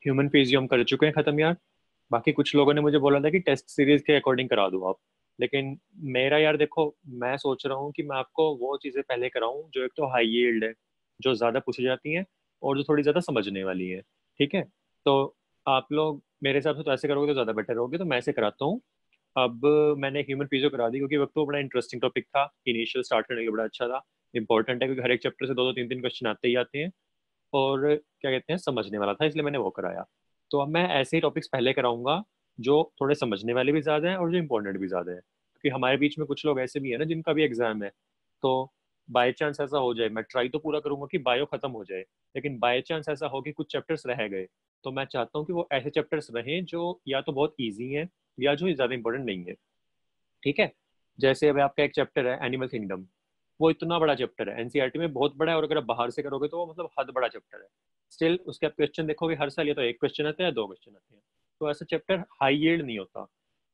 Human physio हम कर चुके हैं खत्म यार। बाकी कुछ लोगों ने मुझे बोला था कि टेस्ट सीरीज के अकॉर्डिंग करा दो आप। लेकिन मेरा यार देखो, मैं सोच रहा हूँ कि मैं आपको वो चीज़ें पहले कराऊँ जो एक तो हाई यील्ड है, जो ज़्यादा पूछी जाती हैं और जो थोड़ी ज़्यादा समझने वाली है। ठीक है, तो आप लोग मेरे हिसाब से तो ऐसे करोगे तो ज़्यादा बेटर होगे, तो मैं ऐसे कराता हूँ। अब मैंने ह्यूमन फिजियो करा दी क्योंकि वक्त तो बड़ा इंटरेस्टिंग टॉपिक था, इनिशियल स्टार्ट करने के बड़ा अच्छा था। इंपॉर्टेंट है क्योंकि हर एक चैप्टर से दो दो तीन तीन क्वेश्चन आते ही आते हैं, और क्या कहते हैं समझने वाला था, इसलिए मैंने वो कराया। तो अब मैं ऐसे ही टॉपिक्स पहले कराऊंगा जो थोड़े समझने वाले भी ज़्यादा हैं और जो इंपॉर्टेंट भी ज़्यादा है, क्योंकि हमारे बीच में कुछ लोग ऐसे भी है ना जिनका भी एग्जाम है। तो बाय चांस ऐसा हो जाए, मैं ट्राई तो पूरा करूंगा कि बायो खत्म हो जाए, लेकिन बाय चांस ऐसा हो कि कुछ चैप्टर्स रह गए, तो मैं चाहता हूँ कि वो ऐसे चैप्टर्स रहें जो या तो बहुत ईजी हैं या जो ज़्यादा इंपॉर्टेंट नहीं है। ठीक है, जैसे अब आपका एक चैप्टर है एनिमल किंगडम, वो इतना बड़ा चैप्टर है, एनसीईआरटी में बहुत बड़ा है, और अगर आप बाहर से करोगे तो वो मतलब हद बड़ा चैप्टर है। स्टिल उसके आप क्वेश्चन देखोगे हर साल, या तो एक क्वेश्चन आते हैं या दो क्वेश्चन आते हैं। तो ऐसा चैप्टर हाई यील्ड नहीं होता।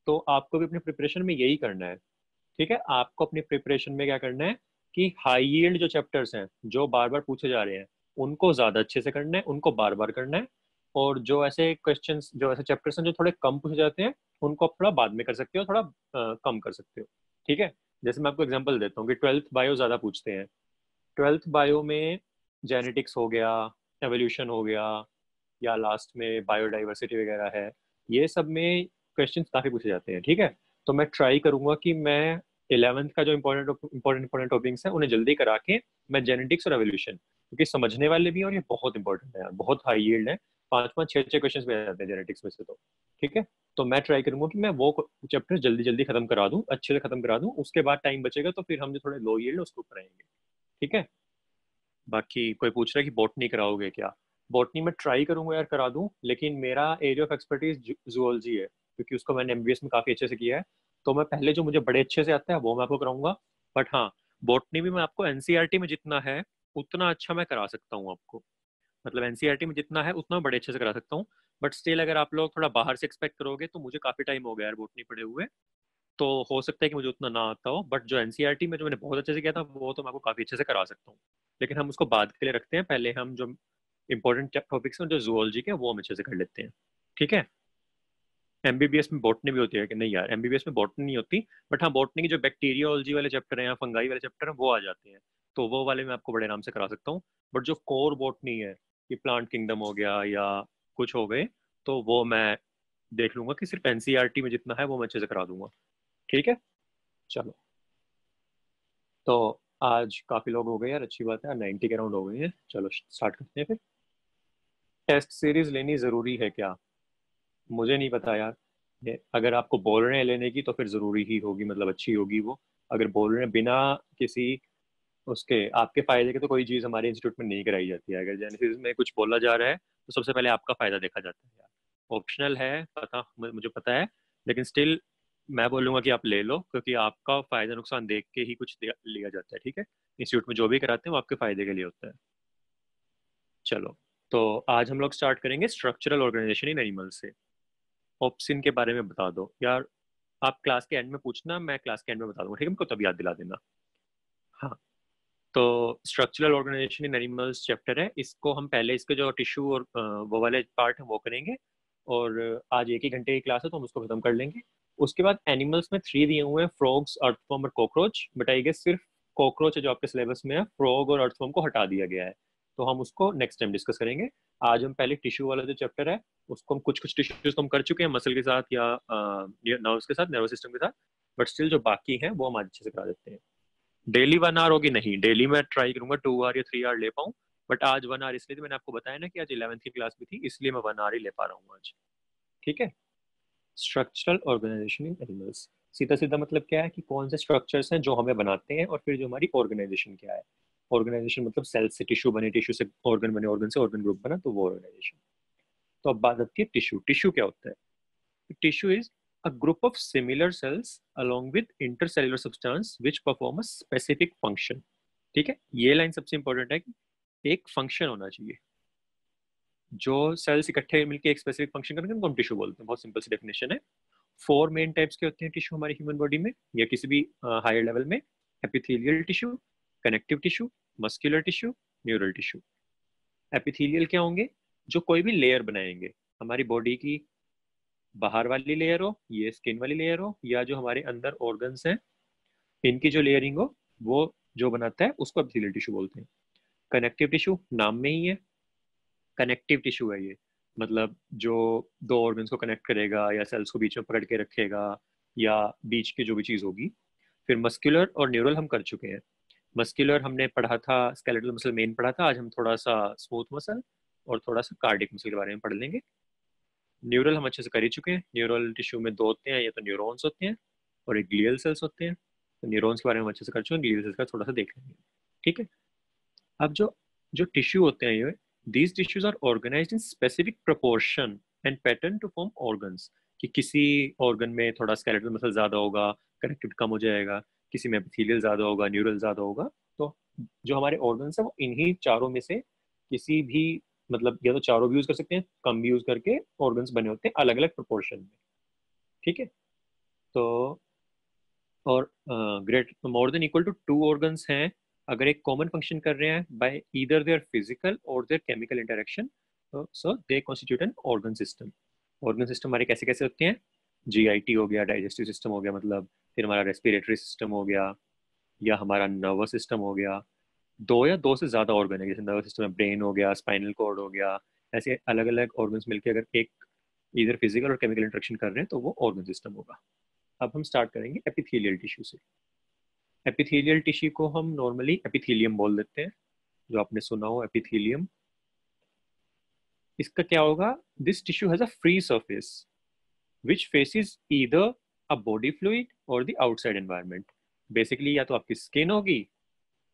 तो आपको भी अपनी प्रिपरेशन में यही करना है। ठीक है, आपको अपनी प्रिपरेशन में क्या करना है कि हाई यील्ड जो चैप्टर्स हैं जो बार बार पूछे जा रहे हैं, उनको ज्यादा अच्छे से करना है, उनको बार बार करना है। और जो ऐसे क्वेश्चंस, जो ऐसे चैप्टर्स हैं जो थोड़े कम पूछे जाते हैं, उनको आप थोड़ा बाद में कर सकते हो, थोड़ा कम कर सकते हो। ठीक है, जैसे मैं आपको एग्जांपल देता हूँ कि ट्वेल्थ बायो ज्यादा पूछते हैं। ट्वेल्थ बायो में जेनेटिक्स हो गया, एवोल्यूशन हो गया, या लास्ट में बायोडाइवर्सिटी वगैरह है, ये सब में क्वेश्चंस काफी पूछे जाते हैं। ठीक है, तो मैं ट्राई करूंगा कि मैं इलेवेंथ का जो इंपॉर्टेंट इंपॉर्टेंट इंपॉर्टेंट टॉपिक्स हैं उन्हें जल्दी करा के मैं जेनेटिक्स और एवोल्यूशन, क्योंकि समझने वाले भी हैं और ये बहुत इंपॉर्टेंट है यार, बहुत हाई यील्ड है। पांच पांच छह छह क्वेश्चन में आ जाते हैं जेनेटिक्स में से तो। ठीक है, तो मैं ट्राई करूंगा कि मैं वो चैप्टर जल्दी जल्दी खत्म करा दूं, अच्छे से खत्म करा दूं, उसके बाद टाइम बचेगा तो फिर हम जो थोड़े लो यील्ड उसके ऊपर आएंगे। ठीक है, बाकी कोई पूछ रहा है कि बॉटनी कराओगे क्या? बॉटनी में ट्राई करूंगा यार करा दूं, लेकिन मेरा एरिया ऑफ एक्सपर्टीज जूलॉजी है, क्योंकि उसको मैंने एमबीबीएस में काफी अच्छे से किया है। तो मैं पहले जो मुझे बड़े अच्छे से आता है वो मैं आपको कराऊंगा। बट हाँ, बॉटनी भी मैं आपको एनसीईआरटी में जितना है उतना अच्छा मैं करा सकता हूँ आपको। मतलब एनसीईआरटी में जितना है उतना मैं बड़े अच्छे से करा सकता हूँ। बट स्टिल अगर आप लोग थोड़ा बाहर से एक्सपेक्ट करोगे तो मुझे काफी टाइम हो गया यार बॉटनी पढ़े हुए, तो हो सकता है कि मुझे उतना ना आता हो। बट जो एनसीईआरटी में जो मैंने बहुत अच्छे से किया था वो तो मैं आपको काफी अच्छे से करा सकता हूँ। लेकिन हम उसको बाद के लिए रखते हैं, पहले हम जो इंपॉर्टेंट टॉपिक्स हैं जो जूलॉजी के हैं, वो हम अच्छे से कर लेते हैं। ठीक है, एमबीबीएस में बॉटनी भी होती है कि नहीं यार? एमबीबीएस में बॉटनी नहीं होती, बट हाँ बॉटनी की जो बैक्टीरियोलॉजी वाले चैप्टर हैं या फंगाई वाले चैप्टर हैं वो आ जाते हैं, तो वो वाले मैं आपको बड़े आराम से करा सकता हूँ। बट जो कोर बॉटनी है, कि प्लांट किंगडम हो गया या कुछ हो गए, तो वो मैं देख लूंगा कि सिर्फ एनसीईआरटी में जितना है वो मैं अच्छे से करा दूंगा। ठीक है, चलो। तो आज काफी लोग हो गए यार, अच्छी बात है, 90 के राउंड हो गए हैं। चलो स्टार्ट करते हैं फिर। टेस्ट सीरीज लेनी जरूरी है क्या? मुझे नहीं पता यार। अगर आपको बोल रहे हैं लेने की तो फिर जरूरी ही होगी, मतलब अच्छी होगी वो। अगर बोल रहे हैं बिना किसी उसके आपके फायदे के, तो कोई चीज हमारे इंस्टीट्यूट में नहीं कराई जाती है। अगर जेनेसिस में कुछ बोला जा रहा है तो सबसे पहले आपका फायदा देखा जाता है यार। ऑप्शनल है, पता मुझे पता है, लेकिन स्टिल मैं बोलूंगा कि आप ले लो, क्योंकि आपका फायदा नुकसान देख के ही कुछ लिया जाता है। ठीक है, इंस्टीट्यूट में जो भी कराते हैं वो आपके फायदे के लिए होता है। चलो, तो आज हम लोग स्टार्ट करेंगे स्ट्रक्चरल ऑर्गेनाइजेशन इन एनिमल से। ऑप्सिन के बारे में बता दो यार। आप क्लास के एंड में पूछना, मैं क्लास के एंड में बता दूंगा। ठीक है, मुझको तब याद दिला देना। हाँ, तो स्ट्रक्चरल ऑर्गेनाइजेशन इन एनिमल्स चैप्टर है, इसको हम पहले इसके जो टिश्यू और वो वाले पार्ट है वो करेंगे। और आज एक ही घंटे की क्लास है तो हम उसको खत्म कर लेंगे। उसके बाद एनिमल्स में 3 दिए हुए हैं, फ्रॉग्स, अर्थवर्म और कॉकरोच। बट आई गेस सिर्फ कॉकरोच है जो आपके सिलेबस में है, फ्रॉग और अर्थवर्म को हटा दिया गया है। तो हम उसको नेक्स्ट टाइम डिस्कस करेंगे। आज हम पहले टिश्यू वाला जो चैप्टर है उसको हम कुछ कुछ टिश्यूज तो हम कर चुके हैं, मसल के साथ या नर्व्स के साथ, नर्वस सिस्टम के साथ। बट स्टिल जो बाकी हैं वो हम आज अच्छे से करा देते हैं। डेली 1 आवर होगी नहीं, डेली मैं ट्राई करूंगा 2 आवर या 3 आवर ले पाऊँ। बट आज 1 आवर इसलिए तो मैंने आपको बताया ना कि आज 11th की क्लास भी थी, इसलिए मैं 1 आवर ही ले पा रहा हूँ आज। ठीक है, स्ट्रक्चरल ऑर्गेनाइजेशन इन एनिमल्स, सीधा सीधा मतलब क्या है कि कौन से स्ट्रक्चर्स हैं जो हमें बनाते हैं, और फिर जो हमारी ऑर्गेनाइजेशन क्या है। ऑर्गेनाइजेशन मतलब सेल से टिश्यू बने, टिश्यू से ऑर्गन बने, ऑर्गन से ऑर्गन ग्रुप बना, तो वो ऑर्गेनाइजेशन। तो अब बात आती है टिश्यू। टिश्यू क्या होता है? Tissue is a group of similar cells along with intercellular substance which perform a specific function। ठीक है, ये लाइन सबसे इंपॉर्टेंट है कि एक फंक्शन होना चाहिए। जो सेल्स इकट्ठे मिलकर एक स्पेसिफिक फंक्शन करेंगे उनको हम टिश्यू बोलते हैं। बहुत सिंपल सी डेफिनेशन है। 4 मेन टाइप्स के होते हैं टिश्यू हमारी ह्यूमन बॉडी में या किसी भी हायर लेवल में। Epithelial tissue, connective tissue, muscular tissue, neural tissue. Epithelial क्या होंगे? जो कोई भी लेयर बनाएंगे। हमारी बॉडी की बाहर वाली लेयर हो, ये स्किन वाली लेयर हो, या जो हमारे अंदर ऑर्गन्स हैं इनकी जो लेयरिंग हो, वो जो बनाता है उसको एपिथेलियल टिश्यू बोलते हैं। कनेक्टिव टिश्यू नाम में ही है, कनेक्टिव टिश्यू है ये, मतलब जो दो ऑर्गन्स को कनेक्ट करेगा या सेल्स को बीच में पकड़ के रखेगा, या बीच की जो भी चीज होगी। फिर मस्कुलर और न्यूरल हम कर चुके हैं। मस्कुलर हमने पढ़ा था, स्केलेटल मसल मेन पढ़ा था, आज हम थोड़ा सा स्मूथ मसल और थोड़ा सा कार्डिक मसल के बारे में पढ़ लेंगे। न्यूरल हम अच्छे से कर ही चुके हैं। न्यूरल टिश्यू में दो होते हैं, या तो न्यूरॉन्स होते हैं और एक ग्लियल सेल्स होते हैं। तो न्यूरॉन्स के बारे में हम अच्छे से कर चुके हैं, ग्लियल सेल्स का थोड़ा सा देख लेंगे। ठीक है। अब जो जो टिश्यू होते हैं ये, these tissues are organised in specific proportion and pattern to form organs. कि किसी ऑर्गन में थोड़ा स्केलेटल मसल ज्यादा होगा, कनेक्टिव कम हो जाएगा, किसी में एपिथेलियल ज्यादा होगा, न्यूरल ज्यादा होगा। तो जो हमारे ऑर्गन्स है वो इन्हीं चारों में से किसी भी, मतलब या तो चारों भी यूज कर सकते हैं, कम भी यूज करके ऑर्गन्स बने होते हैं अलग अलग प्रोपोर्शन में। ठीक है। तो और great more than equal to two organs हैं अगर एक कॉमन फंक्शन कर रहे हैं बाय ईदर देयर फिजिकल और their chemical interaction, so they constitute an organ system. Organ system हमारे कैसे कैसे होते हैं? जीआईटी हो गया, डाइजेस्टिव सिस्टम हो गया, मतलब फिर हमारा रेस्पिरेटरी सिस्टम हो गया, या हमारा नर्वस सिस्टम हो गया। दो या दो से ज्यादा ऑर्गन है, जैसे नर्वस सिस्टम में ब्रेन हो गया, स्पाइनल कॉर्ड हो गया। ऐसे अलग अलग ऑर्गन्स मिलकर अगर एक इधर फिजिकल और केमिकल इंटरेक्शन कर रहे हैं तो वो ऑर्गन सिस्टम होगा। अब हम स्टार्ट करेंगे एपिथेलियल टिश्यू से। एपिथेलियल टिश्यू को हम नॉर्मली एपिथेलियम बोल देते हैं, जो आपने सुना हो एपिथेलियम। इसका क्या होगा? This tissue has a free surface which faces either a body fluid और द आउटसाइड एनवायरनमेंट। बेसिकली या तो आपकी स्किन होगी,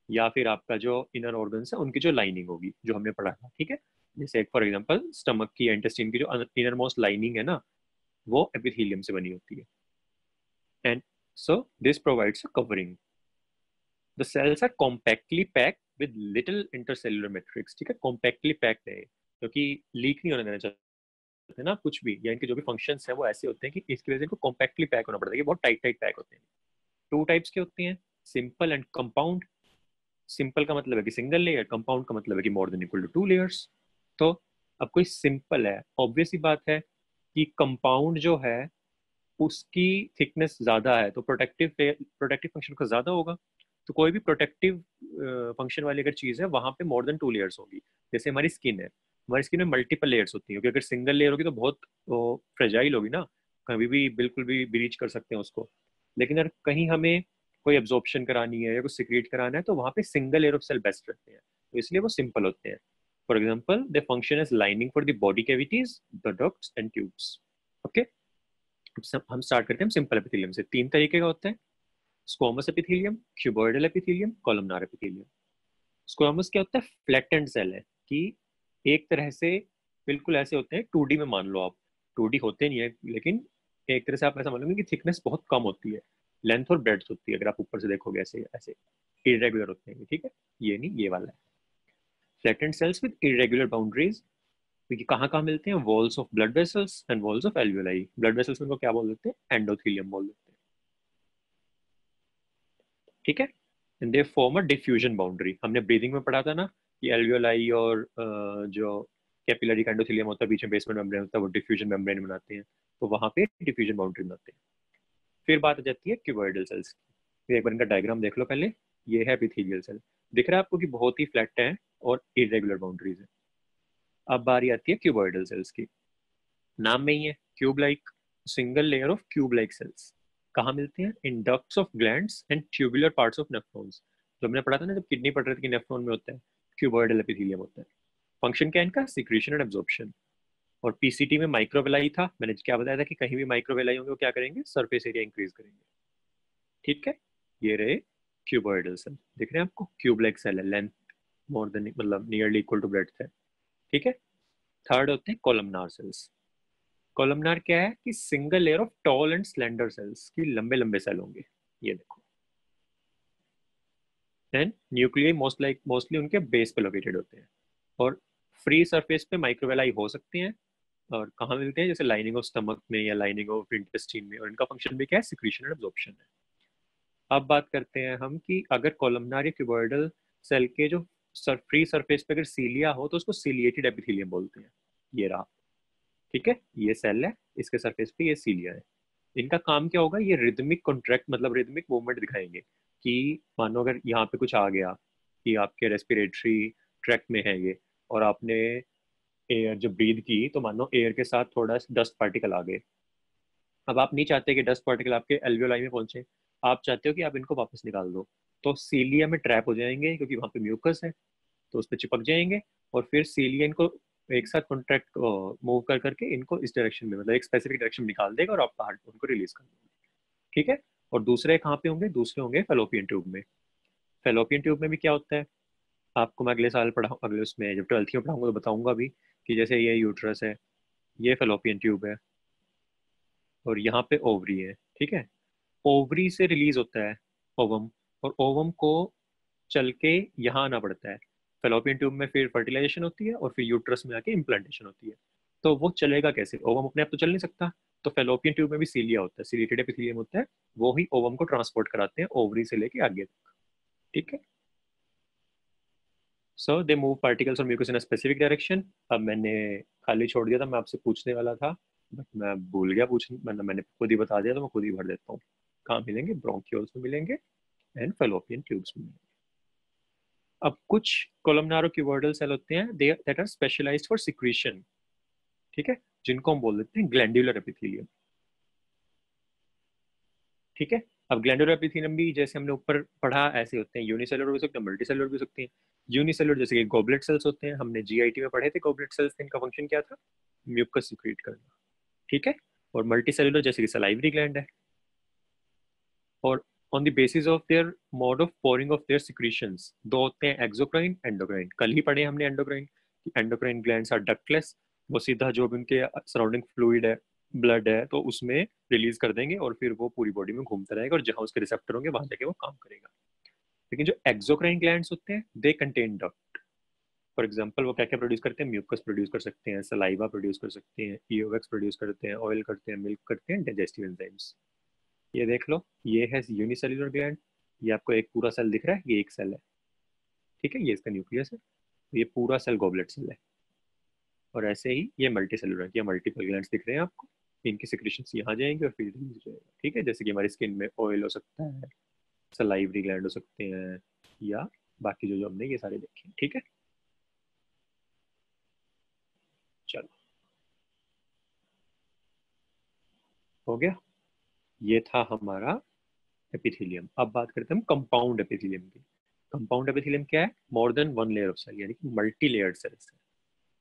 या फिर आपका जो इनर ऑर्गन्स है उनकी जो लाइनिंग होगी, जो हमने पढ़ा था। ठीक है। जैसे फॉर एग्जांपल स्टमक की, इंटेस्टाइन की जो इनर मोस्ट लाइनिंग है ना, वो एपिथेलियम से बनी होती है। And so this provides a covering. The cells are compactly packed with little intercellular matrix. ठीक है, कॉम्पैक्टली पैक्ड है क्योंकि लीक नहीं होने देना चाहते ना कुछ भी, या इनके जो भी फंक्शंस हैं वो ऐसे होते हैं कि इसकी वजह से इनको कॉम्पैक्टली पैक होना पड़ता है, कि बहुत टाइट टाइट पैक होते हैं। टू टाइप्स के होते हैं, सिंपल एंड कंपाउंड। सिंपल का मतलब है कि सिंगल लेयर, कंपाउंड का मतलब है कि more than equal to two layers. तो अब कोई सिंपल है, ऑब्वियस ही बात है कि कंपाउंड जो है उसकी थिकनेस ज्यादा है तो प्रोटेक्टिव फंक्शन का ज्यादा होगा। तो कोई भी प्रोटेक्टिव फंक्शन वाली अगर चीज है वहां पे मोर देन टू लेयर्स होगी। जैसे हमारी स्किन है, हमारी स्किन में मल्टीपल लेयर्स होती हैं, क्योंकि अगर सिंगल लेयर होगी तो बहुत फ्रेजाइल होगी ना, कभी भी बिल्कुल भी ब्रीच कर सकते हैं उसको। लेकिन अगर कहीं हमें कोई एब्जॉर्प्शन करानी है या कुछ सिक्रीट कराना है तो वहां पे single layer of cell best रहते हैं, तो इसलिए वो सिंपल होते हैं। For example they function as lining for the body cavities, the ducts and tubes. Okay. हम स्टार्ट करते हैं सिंपल एपिथेलियम से। तीन तरीके का होता है, squamous epithelium, cuboidal epithelium, columnar epithelium. Squamous क्या होता है? फ्लैटेंड सेल है, कि एक तरह से बिल्कुल ऐसे होते हैं 2D में मान लो आप। 2D होते नहीं है, लेकिन एक तरह से आप ऐसा मान लो कि थिकनेस बहुत कम होती है, लेंथ और ब्रेड्थ होती है, अगर आप ऊपर से देखोगे ऐसे ऐसे इरेगुलर होते हैं। ठीक है, ये नहीं, ये वाला है flattened cells with irregular boundaries. क्योंकि कहाँ कहाँ मिलते हैं? Walls of blood vessels and walls of alveoli. Blood vessels में उनको क्या बोल देते हैं? एंडोथेलियम बोल देते हैं। ठीक है। And they form a diffusion boundary. हमने ब्रीदिंग में पढ़ा था ना कि एल्वियोलाई और जो कैपिलरी का एंडोथेलियम होता है, बीच में बेसमेंट मेम्ब्रेन होता है, वो डिफ्यूजन मेम्ब्रेन बनाते हैं। तो वहां पे डिफ्यूजन बाउंड्री बनाते हैं। फिर बात आ जाती है क्यूबॉइडल सेल्स की। फिर एक बार इनका डायग्राम देख लो पहले। ये है एपिथेलियल सेल, दिख रहा है आपको कि बहुत ही फ्लैट है और इरेगुलर बाउंड्रीज है। अब बारी आती है क्यूबॉइडल सेल्स की। नाम में ही है cube like, single layer of cube like cells. कहाँ मिलते हैं? In ducts of glands and tubular parts of nephrons. जो हमने पढ़ा था ना जब किडनी पढ़ रहे थे कि नेफ्रॉन में होता है, क्यूबॉइडल एपिथेलियम होता है। फंक्शन क्या है इनका? Secretion and absorption. और पीसीटी में माइक्रोवेलाई था, मैंने क्या बताया था कि कहीं भी माइक्रोवेलाई होंगे वो क्या करेंगे? सरफेस एरिया इंक्रीज करेंगे। ठीक है। ये रहे क्यूबॉइडल सेल, दिख रहे हैं आपको? क्यूब लाइक सेल है, लेंथ मोर देन मतलब नियरली इक्वल टू ब्रेड्थ है। ठीक है। थर्ड होते हैं कॉलमनार सेल्स। कॉलमनार क्या है? कि single layer of tall and slender cells, की लंबे लंबे सेल होंगे। ये देखो। एंड न्यूक्लियस मोस्टली उनके बेस पे लोकेटेड होते हैं। और फ्री सरफेस पे माइक्रोवेलाई हो सकते हैं। और कहाँ मिलते हैं? जैसे लाइनिंग ऑफ स्टमक में या लाइनिंग ऑफ इंटेस्टाइन में। और इनका फंक्शन भी क्या है? सिक्रीशन एंड एब्जॉर्प्शन है। अब बात करते हैं हम कि अगर कॉलमनार या क्यूबॉइडल सेल के जो फ्री सरफेस पे अगर सीलिया हो तो उसको सीलिएटेड एपिथेलियम बोलते हैं। ये रहा। ठीक है, ये सेल है, इसके सरफेस पे ये सीलिया है। इनका काम क्या होगा, ये रिदमिक कॉन्ट्रैक्ट मतलब रिदमिक मूवमेंट दिखाएंगे कि मानो अगर यहाँ पे कुछ आ गया कि आपके रेस्पिरेटरी ट्रैक में है ये, और आपने एयर जब ब्रीद की तो मानो एयर के साथ थोड़ा डस्ट पार्टिकल आ गए। अब आप नहीं चाहते कि डस्ट पार्टिकल आपके एल्वियोलाई में पहुंचे, आप चाहते हो कि आप इनको वापस निकाल दो, तो सीलिया में ट्रैप हो जाएंगे क्योंकि वहां पे म्यूकस है, तो उस पर चिपक जाएंगे, और फिर सीलिया इनको एक साथ कॉन्ट्रैक्ट मूव कर करके इनको इस डायरेक्शन में मतलब एक स्पेसिफिक डायरेक्शन में निकाल देगा और आप बाहर उनको रिलीज कर देंगे। ठीक है। और दूसरे कहाँ पे होंगे, दूसरे होंगे फेलोपियन ट्यूब में। फेलोपियन ट्यूब में भी क्या होता है, आपको मैं अगले साल पढ़ा, अगले उसमें जब 12th में पढ़ाऊंगा तो बताऊंगा भी कि जैसे ये यूट्रस है, ये फेलोपियन ट्यूब है, और यहाँ पे ओवरी है। ठीक है। ओवरी से रिलीज होता है ओवम, और ओवम को चल के यहाँ आना पड़ता है। फेलोपियन ट्यूब में फिर फर्टिलाइजेशन होती है और फिर यूट्रस में आके इम्प्लांटेशन होती है। तो वो चलेगा कैसे, ओवम अपने आप तो चल नहीं सकता, तो फेलोपियन ट्यूब में भी सीलिया होता है, सीलिएटेड एपिथेलियम होता है, वो ही ओवम को ट्रांसपोर्ट कराते हैं ओवरी से लेके आगे तक। ठीक है। सो दे मूव पार्टिकल्स और mucus in a specific direction. अब मैंने खाली छोड़ दिया था, मैं आपसे पूछने वाला था बट मैं भूल गया पूछने, मैंने खुद ही बता दिया, तो मैं खुद ही भर देता हूँ। कहाँ मिलेंगे, ब्रोंक्यूल्स में मिलेंगे एंड फेलोपियन ट्यूब्स में मिलेंगे। अब कुछ कोलमनारो क्यूबोइडल सेल होते हैं that are specialised for secretion. ठीक है, जिनको हम बोल देते हैं ग्लैंडुलर एपिथेलियम। ठीक है। अब ग्लैंडुलर एपिथेलियम भी जैसे हमने ऊपर पढ़ा ऐसे होते हैं, यूनिसेलुलर हो सकते हैं, मल्टीसेलुलर भी हो सकते हैं। यूनिसेलुलर जैसे कि गोबलेट सेल्स होते हैं, हमने जीआईटी में पढ़े थे गोबलेट सेल्स, इनका फंक्शन क्या था, म्यूकस सिक्रीट करना। ठीक है। और मल्टीसेलुलर जैसे कि सलाइवरी ग्लैंड है, और on the basis of their mode of pouring of their secretions दो होते हैं, एक्सोक्राइन एंडोक्राइन। कल ही पढ़े हमने endocrine, endocrine glands are ductless, वो सीधा जो भी उनके सराउंडिंग फ्लूइड है, ब्लड है, तो उसमें रिलीज कर देंगे और फिर वो पूरी बॉडी में घूमता रहेगा, और जहां उसके रिसेप्टर होंगे वहां जाके वो काम करेगा। लेकिन जो एक्सोक्राइन ग्लैंड्स होते हैं they contain duct. For example वो क्या क्या प्रोड्यूस करते हैं, म्यूकस प्रोड्यूस कर सकते हैं, सलाइवा प्रोड्यूस कर सकते हैं, ईओएक्स प्रोड्यूस करते हैं, ऑयल करते हैं, मिल्क करते हैं, डाइजेस्टिव एंजाइम्स। ये देख लो, ये है यूनिसेल्युलर ग्लैंड, ये आपको एक पूरा सेल दिख रहा है, ये एक सेल है। ठीक है, ये इसका न्यूक्लियस है, ये पूरा सेल गॉबलेट सेल है। और ऐसे ही ये मल्टी सेलुलर, ये मल्टीपल ग्लैंड्स दिख रहे हैं आपको, इनकी सिक्रीशंस यहाँ जाएंगे और फिर रिलीज हो जाएगा। ठीक है, जैसे कि हमारी स्किन में ऑयल हो सकता है, सलाइवरी ग्लैंड हो सकते हैं, या बाकी जो जो हमने ये सारे देखे। ठीक है, चलो हो गया, ये था हमारा एपिथेलियम। अब बात करते हैं हम कंपाउंड एपिथेलियम की। कंपाउंड एपिथेलियम क्या है, more than one layer of cell, यानी कि मल्टी लेयर्ड सेल्स है।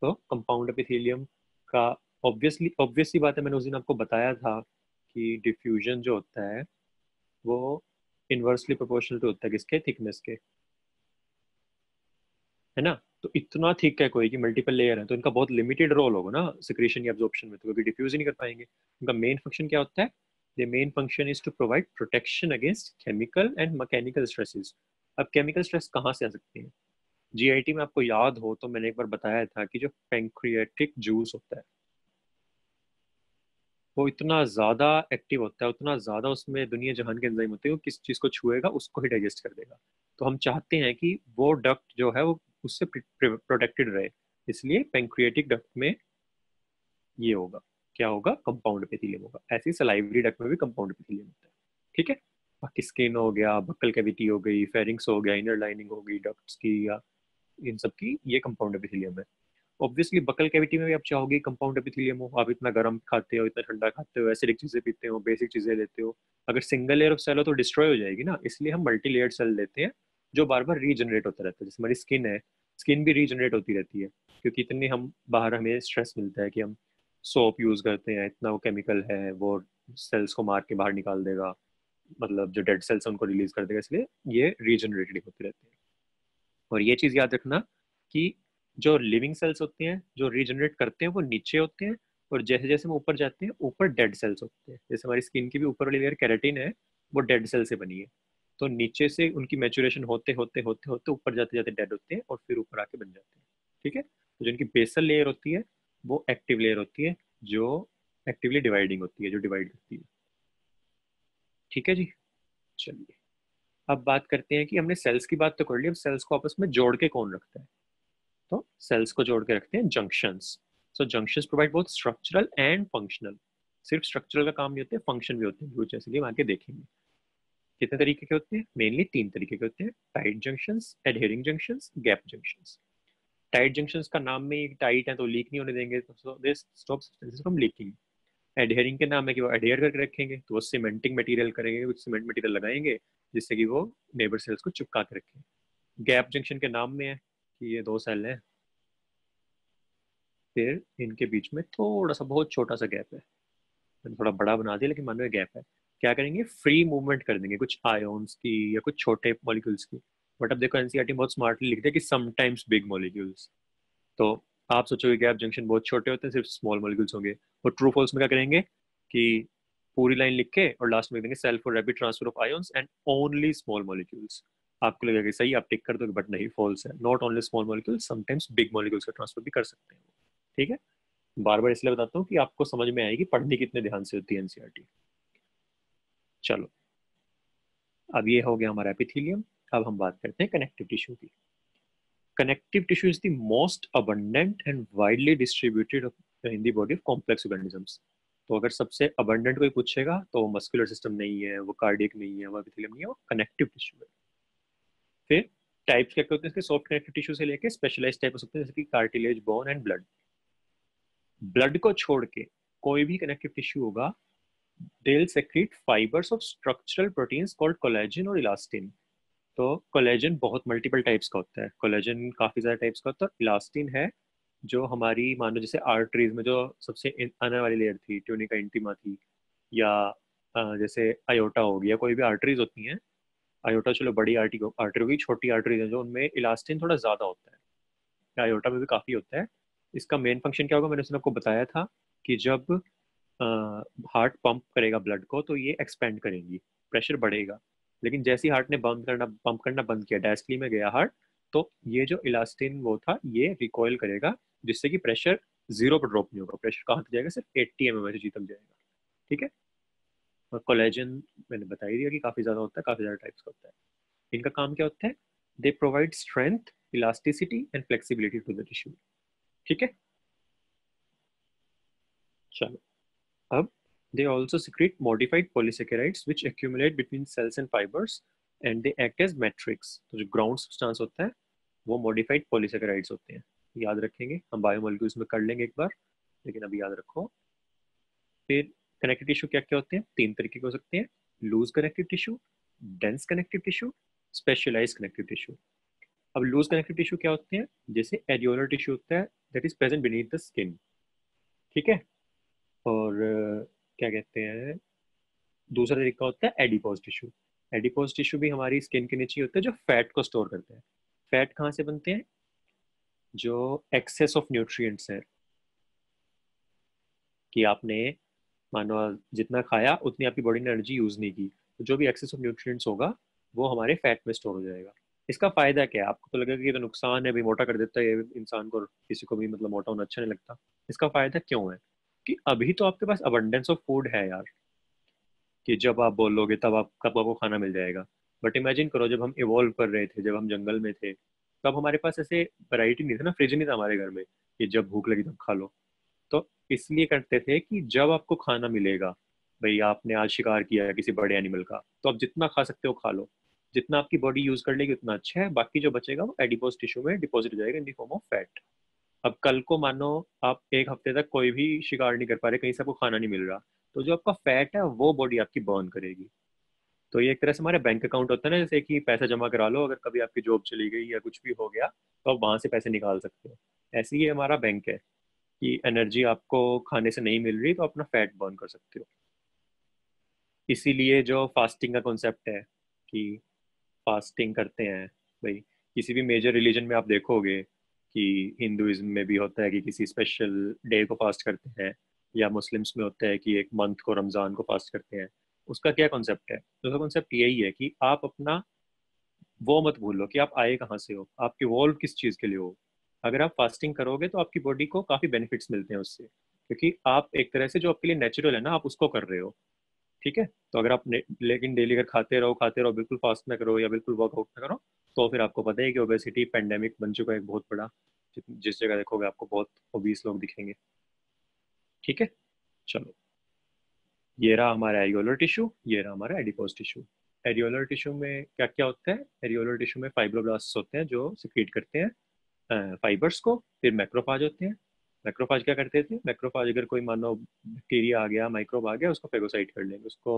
तो कंपाउंड एपिथेलियम का ऑब्वियसली ऑब्वियस सी बात है, मैंने उस दिन आपको बताया था कि डिफ्यूजन जो होता है वो इनवर्सली प्रोपोर्शनल टू होता है किसके, थिकनेस के, है ना। तो इतना थिक है कोई कि मल्टीपल लेयर है, तो इनका बहुत लिमिटेड रोल होगा ना सिक्रीशन या एब्जॉर्प्शन में, तो कभी डिफ्यूज ही नहीं कर पाएंगे। इनका मेन फंक्शन क्या होता है, the main function is to provide protection against chemical and mechanical stresses. अब केमिकल स्ट्रेस कहाँ से आ सकते हैं, जीआईटी में आपको याद हो तो मैंने एक बार बताया था कि जो पेंक्रियाटिक जूस होता है वो इतना ज्यादा एक्टिव होता है, उतना ज्यादा उसमें दुनिया जहान के एंजाइम होते हैं, वो किस चीज को छुएगा उसको ही डाइजेस्ट कर देगा। तो हम चाहते हैं कि वो डक्ट जो है वो उससे प्रोटेक्टेड रहे, इसलिए पेंक्रियाटिक डक्ट में ये होगा, क्या होगा, कंपाउंड एपिथेलियम होगा। ऐसे ही सलाइवरी डक्ट में भी कंपाउंड एपिथेलियम होता है। ठीक है। बाकी स्किन हो गया, बक्कल कैविटी हो गई, फेरिंग्स हो गया, इनर लाइनिंग हो गई डक्ट्स की या इन सब की, ये कंपाउंड एपिथेलियम है। ऑब्वियसली बकल कैविटी में भी आप चाहोगे कंपाउंड एपिथेलियम हो, आप इतना गर्म खाते हो, इतना ठंडा खाते हो, एसिडिक चीजें पीते हो, बेसिक चीजें लेते हो, अगर सिंगल लेयर ऑफ सेल हो तो डिस्ट्रॉय हो जाएगी ना, इसलिए हम मल्टी लेयर सेल लेते हैं जो बार बार रीजनरेट होता रहता है। जैसे हमारी स्किन है, स्किन भी रीजनरेट होती रहती है, क्योंकि इतने हम बाहर हमें स्ट्रेस मिलता है कि हम सोप यूज करते हैं, इतना वो केमिकल है, वो सेल्स को मार के बाहर निकाल देगा, मतलब जो डेड सेल्स हैं उनको रिलीज कर देगा, इसलिए ये रीजनरेटेड होते रहते हैं। और ये चीज याद रखना कि जो लिविंग सेल्स होते हैं जो रीजनरेट करते हैं वो नीचे होते हैं, और जैसे जैसे हम ऊपर जाते हैं ऊपर डेड सेल्स होते हैं। जैसे हमारी स्किन की भी ऊपर वाली लेयर केराटिन है, वो डेड सेल से बनी है, तो नीचे से उनकी मैचुरेशन होते होते होते होते ऊपर जाते जाते डेड होते हैं और फिर ऊपर आके बन जाते हैं। ठीक है, तो जिनकी बेसल लेयर होती है वो एक्टिव लेयर होती है, जो एक्टिवली डिवाइडिंग होती है, जो डिवाइड करती है। ठीक है जी, चलिए अब बात करते हैं कि हमने सेल्स की बात तो कर ली, अब सेल्स को आपस में जोड़ के कौन रखता है। तो सेल्स को जोड़ के रखते हैं junctions. So junctions provide both structural and functional. सिर्फ स्ट्रक्चरल का काम नहीं होते, फंक्शन भी होते हैं कुछ, जैसे कि हम आगे देखेंगे। कितने तरीके के होते हैं? मेनली 3 तरीके के होते हैं, tight junctions, adhering junctions, gap junctions. Tight junctions का नाम में टाइट है तो लीक नहीं होने देंगे, तो this stop substances from leaking. Adhering के नाम है कि वो एडहेयर करके रखेंगे, तो वो सीमेंटिंग मटेरियल करेंगे, कुछ सीमेंट मटेरियल लगाएंगे जिससे कि वो नेबर सेल्स को चिपका के रखें। गैप जंक्शन के नाम में है कि ये 2 सेल हैं, फिर इनके बीच में थोड़ा सा बहुत छोटा सा गैप है, मैंने थोड़ा बड़ा बना दिया लेकिन मान लो गैप है। क्या करेंगे? फ्री मूवमेंट कर देंगे कुछ आयोन्स की या कुछ छोटे मॉलिक्यूल्स की। बट अब देखो एनसीईआरटी बहुत स्मार्टली लिखते हैं कि समटाइम्स बिग मॉलिक्यूल्स। तो आप सोचोगे गैप जंक्शन बहुत छोटे होते हैं, सिर्फ स्मॉल मॉलिक्यूल्स होंगे। और ट्रू फॉल्स में क्या करेंगे कि पूरी लाइन लिख के और लास्ट में लिख देंगे cell for rapid transfer of ions and only small molecules. आपको लगेगा कि सही, आप टिक कर दोगे, बट नहीं, फॉल्स है। Not only small molecules, sometimes big molecules का ट्रांसफर भी कर सकते हैं। ठीक है, बार बार इसलिए बताता हूँ कि आपको समझ में आएगी, पढ़नी कितने ध्यान से होती है एनसीईआरटी। चलो, अब ये हो गया हमारा एपिथेलियम। अब हम बात करते हैं कनेक्टिव टिश्यू की। Connective tissue is the most abundant and widely distributed in the body of complex organisms. तो अगर सबसे अबंडेंट कोई पूछेगा तो वो मस्कुलर सिस्टम नहीं है, वो कार्डियक नहीं है, वो एपिथेलियम नहीं है, वो कनेक्टिव टिश्यू है। फिर टाइप्स क्या होते हैं इसके? सॉफ्ट कनेक्टिव टिश्यू से लेके स्पेशलाइज्ड टाइप हो सकते हैं, जैसे कि cartilage, bone and blood. Blood को छोड़ के कोई भी कनेक्टिव टिश्यू होगा, they'll secrete fibers of structural proteins called collagen और इलास्टिन। तो कोलेजन बहुत मल्टीपल टाइप्स का होता है, कोलेजन काफी ज्यादा टाइप्स का होता है। इलास्टिन है जो हमारी, मान लो जैसे आर्टरीज में जो सबसे आने वाली लेयर थी, ट्यूनिका इंटीमा थी, या जैसे आयोटा हो गया, कोई भी आर्टरीज होती हैं। आयोटा चलो बड़ी आर्टरी होगी, छोटी आर्टरीज है जो उनमें इलास्टिन थोड़ा ज्यादा होता है, आयोटा में भी काफी होता है। इसका मेन फंक्शन क्या होगा? मैंने उसने आपको बताया था कि जब हार्ट पंप करेगा ब्लड को तो ये एक्सपेंड करेंगी, प्रेशर बढ़ेगा। लेकिन जैसे ही हार्ट ने पंप करना बंद किया, डायस्टली में गया हार्ट, तो ये जो इलास्टिन वो था ये रिकॉइल करेगा, जिससे कि प्रेशर जीरो पर ड्रॉप नहीं होगा। प्रेशर कहाँ तक जाएगा? सिर्फ 80 mm तक जाएगा। ठीक है। और कोलेजन मैंने बता ही दिया कि काफी ज्यादा होता है, काफी ज्यादा टाइप्स का होता है। इनका काम क्या होता है? They provide strength, elasticity and flexibility to the tissue. ठीक है, चलो। अब they also secrete modified polysaccharides which accumulate between cells and fibers and they act as matrix। तो जो ग्राउंड सब्सटेंस होता है वो मॉडिफाइड पॉलीसेकेराइड्स होते हैं। याद रखेंगे, हम बायोमोलिक्यूल्स में कर लेंगे एक बार, लेकिन अभी याद रखो। फिर कनेक्टिव टिश्यू क्या क्या होते हैं? 3 तरीके के हो सकते हैं, loose connective tissue, dense connective tissue, specialise connective tissue. अब लूज कनेक्टिव टिश्यू क्या होते हैं? जैसे एडियोलर टिश्यू होता है that is present beneath the skin. ठीक है। और क्या कहते हैं, दूसरा तरीका होता है एडिपोज टिश्यू। एडिपोज टिश्यू भी हमारी स्किन के नीचे होता है, जो फैट को स्टोर करते हैं। फैट कहाँ से बनते हैं? जो एक्सेस ऑफ न्यूट्रिएंट्स है, कि आपने मानो जितना खाया उतनी आपकी बॉडी ने एनर्जी यूज नहीं की, तो जो भी एक्सेस ऑफ न्यूट्रिएंट्स होगा वो हमारे फैट में स्टोर हो जाएगा। इसका फायदा क्या है? आपको तो लगेगा कि ये तो नुकसान है, भी मोटा कर देता है ये इंसान को, किसी को भी मतलब मोटा होना अच्छा नहीं लगता। इसका फायदा क्यों है? कि अभी तो आपके पास अबंडेंस ऑफ फूड है यार, कि जब आप बोलोगे तब आप कब आपको खाना मिल जाएगा। बट इमेजिन करो, जब हम इवॉल्व कर रहे थे, जब हम जंगल में थे, तब हमारे पास ऐसे वैरायटी नहीं थी ना, फ्रिज नहीं था हमारे घर में कि जब भूख लगी तब खा लो। तो इसलिए करते थे कि जब आपको खाना मिलेगा, भाई आपने आज शिकार किया है किसी बड़े एनिमल का, तो आप जितना खा सकते हो खा लो, जितना आपकी बॉडी यूज कर लेगी उतना अच्छा है, बाकी जो बचेगा वो एडिपोज टिश्यू में डिपॉजिट हो जाएगा in the form of fat. अब कल को मानो आप एक हफ्ते तक कोई भी शिकार नहीं कर पा रहे, कहीं से आपको खाना नहीं मिल रहा, तो जो आपका फैट है वो बॉडी आपकी बर्न करेगी। तो ये एक तरह से हमारे बैंक अकाउंट होता है ना, जैसे कि पैसा जमा करा लो, अगर कभी आपकी जॉब चली गई या कुछ भी हो गया तो आप वहां से पैसे निकाल सकते हो। ऐसे ही हमारा बैंक है कि एनर्जी आपको खाने से नहीं मिल रही तो अपना फैट बर्न कर सकते हो। इसीलिए जो फास्टिंग का कॉन्सेप्ट है कि फास्टिंग करते हैं, भाई किसी भी मेजर रिलीजन में आप देखोगे कि हिंदुइज्म में भी होता है कि किसी स्पेशल डे को फास्ट करते हैं, या मुस्लिम्स में होता है कि एक मंथ को, रमजान को फास्ट करते हैं। उसका क्या कॉन्सेप्ट है? उसका कॉन्सेप्ट यही है कि आप अपना वो मत भूलो कि आप आए कहाँ से हो, आप इवॉल्व किस चीज़ के लिए हो। अगर आप फास्टिंग करोगे तो आपकी बॉडी को काफ़ी बेनिफिट्स मिलते हैं उससे, क्योंकि आप एक तरह से जो आपके लिए नेचुरल है ना, आप उसको कर रहे हो। ठीक है। तो अगर आप लेकिन डेली अगर खाते रहो बिल्कुल फास्ट में करो या बिल्कुल वर्कआउट में करो, तो फिर आपको पता है कि ओबेसिटी पेंडेमिक बन चुका है एक बहुत बड़ा, जिस जगह देखोगे आपको बहुत ओबीस लोग दिखेंगे। ठीक है। चलो, ये रहा हमारा एरियोलर टिश्यू, ये रहा हमारा एडिपोज टिश्यू। एरियोलर टिश्यू में क्या क्या होता है? एरियोलर टिश्यू में फाइब्रोब्लास्ट होते हैं जो सिक्रीट करते हैं फाइबर्स को। फिर मैक्रोफाज होते हैं। मैक्रोफाज क्या करते थे? मैक्रोफाज अगर कोई मानो बैक्टीरिया आ गया, माइक्रोब आ गया, उसको फेगोसाइट कर लेंगे, उसको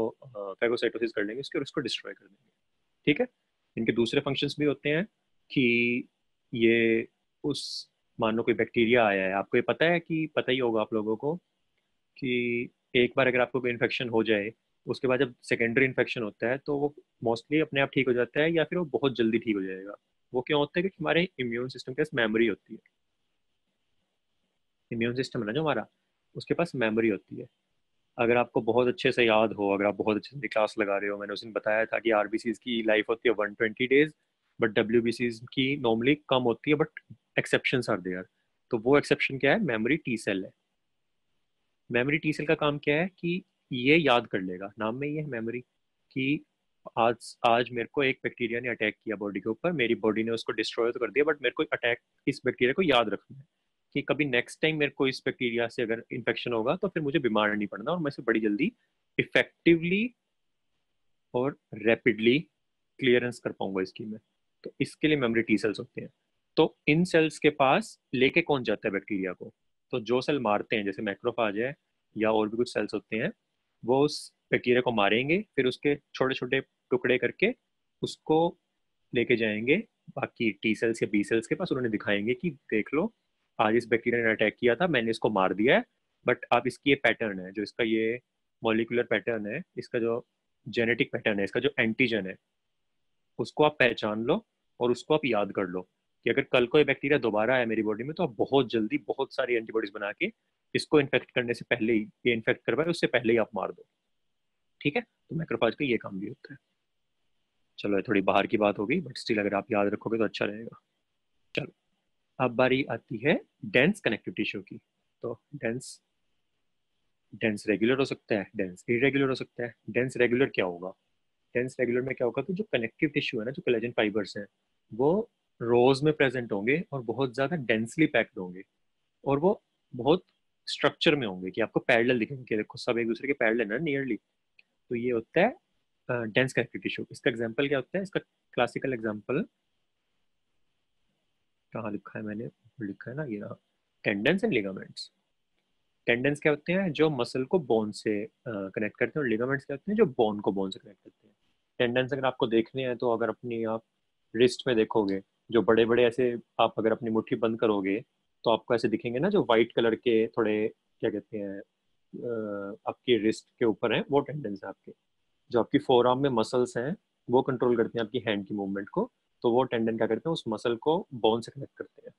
फेगोसाइटोसिस कर लेंगे उसके, और उसको डिस्ट्रॉय कर देंगे। ठीक है। इनके दूसरे फंक्शंस भी होते हैं कि ये उस, मान लो कोई बैक्टीरिया आया है, आपको ये पता है कि पता ही होगा आप लोगों को कि एक बार अगर आपको कोई इन्फेक्शन हो जाए, उसके बाद जब सेकेंडरी इन्फेक्शन होता है तो वो मोस्टली अपने आप ठीक हो जाता है या फिर वो बहुत जल्दी ठीक हो जाएगा। वो क्यों होता है? क्योंकि हमारे इम्यून सिस्टम के पास मेमोरी होती है। इम्यून सिस्टम है ना जो हमारा, उसके पास मेमोरी होती है। अगर आपको बहुत अच्छे से याद हो, अगर आप बहुत अच्छे से क्लास लगा रहे हो, मैंने उस दिन बताया था कि आरबीसीज की लाइफ होती है 120 डेज, बट डब्ल्यूबीसीज की नॉर्मली कम होती है, बट एक्सेप्शंस आर देयर। तो वो एक्सेप्शन क्या है? मेमोरी टी सेल है। मेमोरी टी सेल का काम क्या है कि ये याद कर लेगा, नाम में ये है मेमोरी, कि आज आज मेरे को एक बैक्टीरिया ने अटैक किया बॉडी के ऊपर, मेरी बॉडी ने उसको डिस्ट्रॉय तो कर दिया, बट मेरे को अटैक, इस बैक्टीरिया को याद रखना है कि कभी नेक्स्ट टाइम मेरे को इस बैक्टीरिया से अगर इन्फेक्शन होगा तो फिर मुझे बीमार नहीं पड़ना, और मैं इसे बड़ी जल्दी इफेक्टिवली और रैपिडली क्लियरेंस कर पाऊंगा इसकी मैं। तो इसके लिए मेमोरी टी सेल्स होते हैं। तो इन सेल्स के पास लेके कौन जाता है बैक्टीरिया को? तो जो सेल मारते हैं, जैसे मैक्रोफाज है या और भी कुछ सेल्स होते हैं, वो उस बैक्टीरिया को मारेंगे, फिर उसके छोटे छोटे टुकड़े करके उसको लेके जाएंगे बाकी टी सेल्स या बी सेल्स के पास, उन्होंने दिखाएंगे कि देख लो, आज इस बैक्टीरिया ने अटैक किया था, मैंने इसको मार दिया है, बट अब इसकी ये पैटर्न है, जो इसका ये मॉलिक्यूलर पैटर्न है, इसका जो जेनेटिक पैटर्न है, इसका जो एंटीजन है, उसको आप पहचान लो और उसको आप याद कर लो कि अगर कल को ये बैक्टीरिया दोबारा आया मेरी बॉडी में, तो आप बहुत जल्दी बहुत सारी एंटीबॉडीज बना के इसको इन्फेक्ट करने से पहले ही, ये इन्फेक्ट करवाए उससे पहले ही आप मार दो। ठीक है। तो मैक्रोफाज का ये काम भी होता है। चलो, ये थोड़ी बाहर की बात होगी, बट स्टिल अगर आप याद रखोगे तो अच्छा रहेगा। चलो, अब बारी आती है डेंस कनेक्टिव टिश्यू की। तो डेंस डेंस रेगुलर हो सकता है, डेंस इरेगुलर हो सकता है। डेंस रेगुलर क्या होगा? डेंस रेगुलर में क्या होगा कि जो कनेक्टिव टिश्यू है ना, जो कोलेजन फाइबर्स हैं, वो रोज में प्रेजेंट होंगे और बहुत ज्यादा डेंसली पैक्ड होंगे, और वो बहुत स्ट्रक्चर में होंगे कि आपको पैरेलल दिखेंगे कि देखो सब एक दूसरे के पैरेलल है ना, नियरली। तो ये होता है डेंस कनेक्टिव टिश्यू। इसका एग्जांपल क्या होता है? इसका क्लासिकल एग्जांपल कहाँ लिखा है मैंने? लिखा है ना, ये रहा, टेंडन्स एंड लिगामेंट्स। टेंडन्स क्या होते हैं? जो मसल को बोन से कनेक्ट करते हैं, और लिगामेंट्स क्या होते हैं? जो बोन को बोन से कनेक्ट करते हैं। टेंडन्स अगर आपको देखने हैं तो अगर अपनी आप रिस्ट में देखोगे, जो बड़े बड़े ऐसे, आप अगर अपनी मुट्ठी बंद करोगे तो आपको ऐसे दिखेंगे ना, जो वाइट कलर के थोड़े, क्या कहते हैं, आपकी रिस्ट के ऊपर है, वो टेंडन्स है आपके। जो आपकी फोर आर्म में मसल्स हैं, वो कंट्रोल करते हैं आपकी हैंड की मूवमेंट को। तो वो टेंडन क्या करते हैं? उस मसल को बोन से कनेक्ट करते हैं।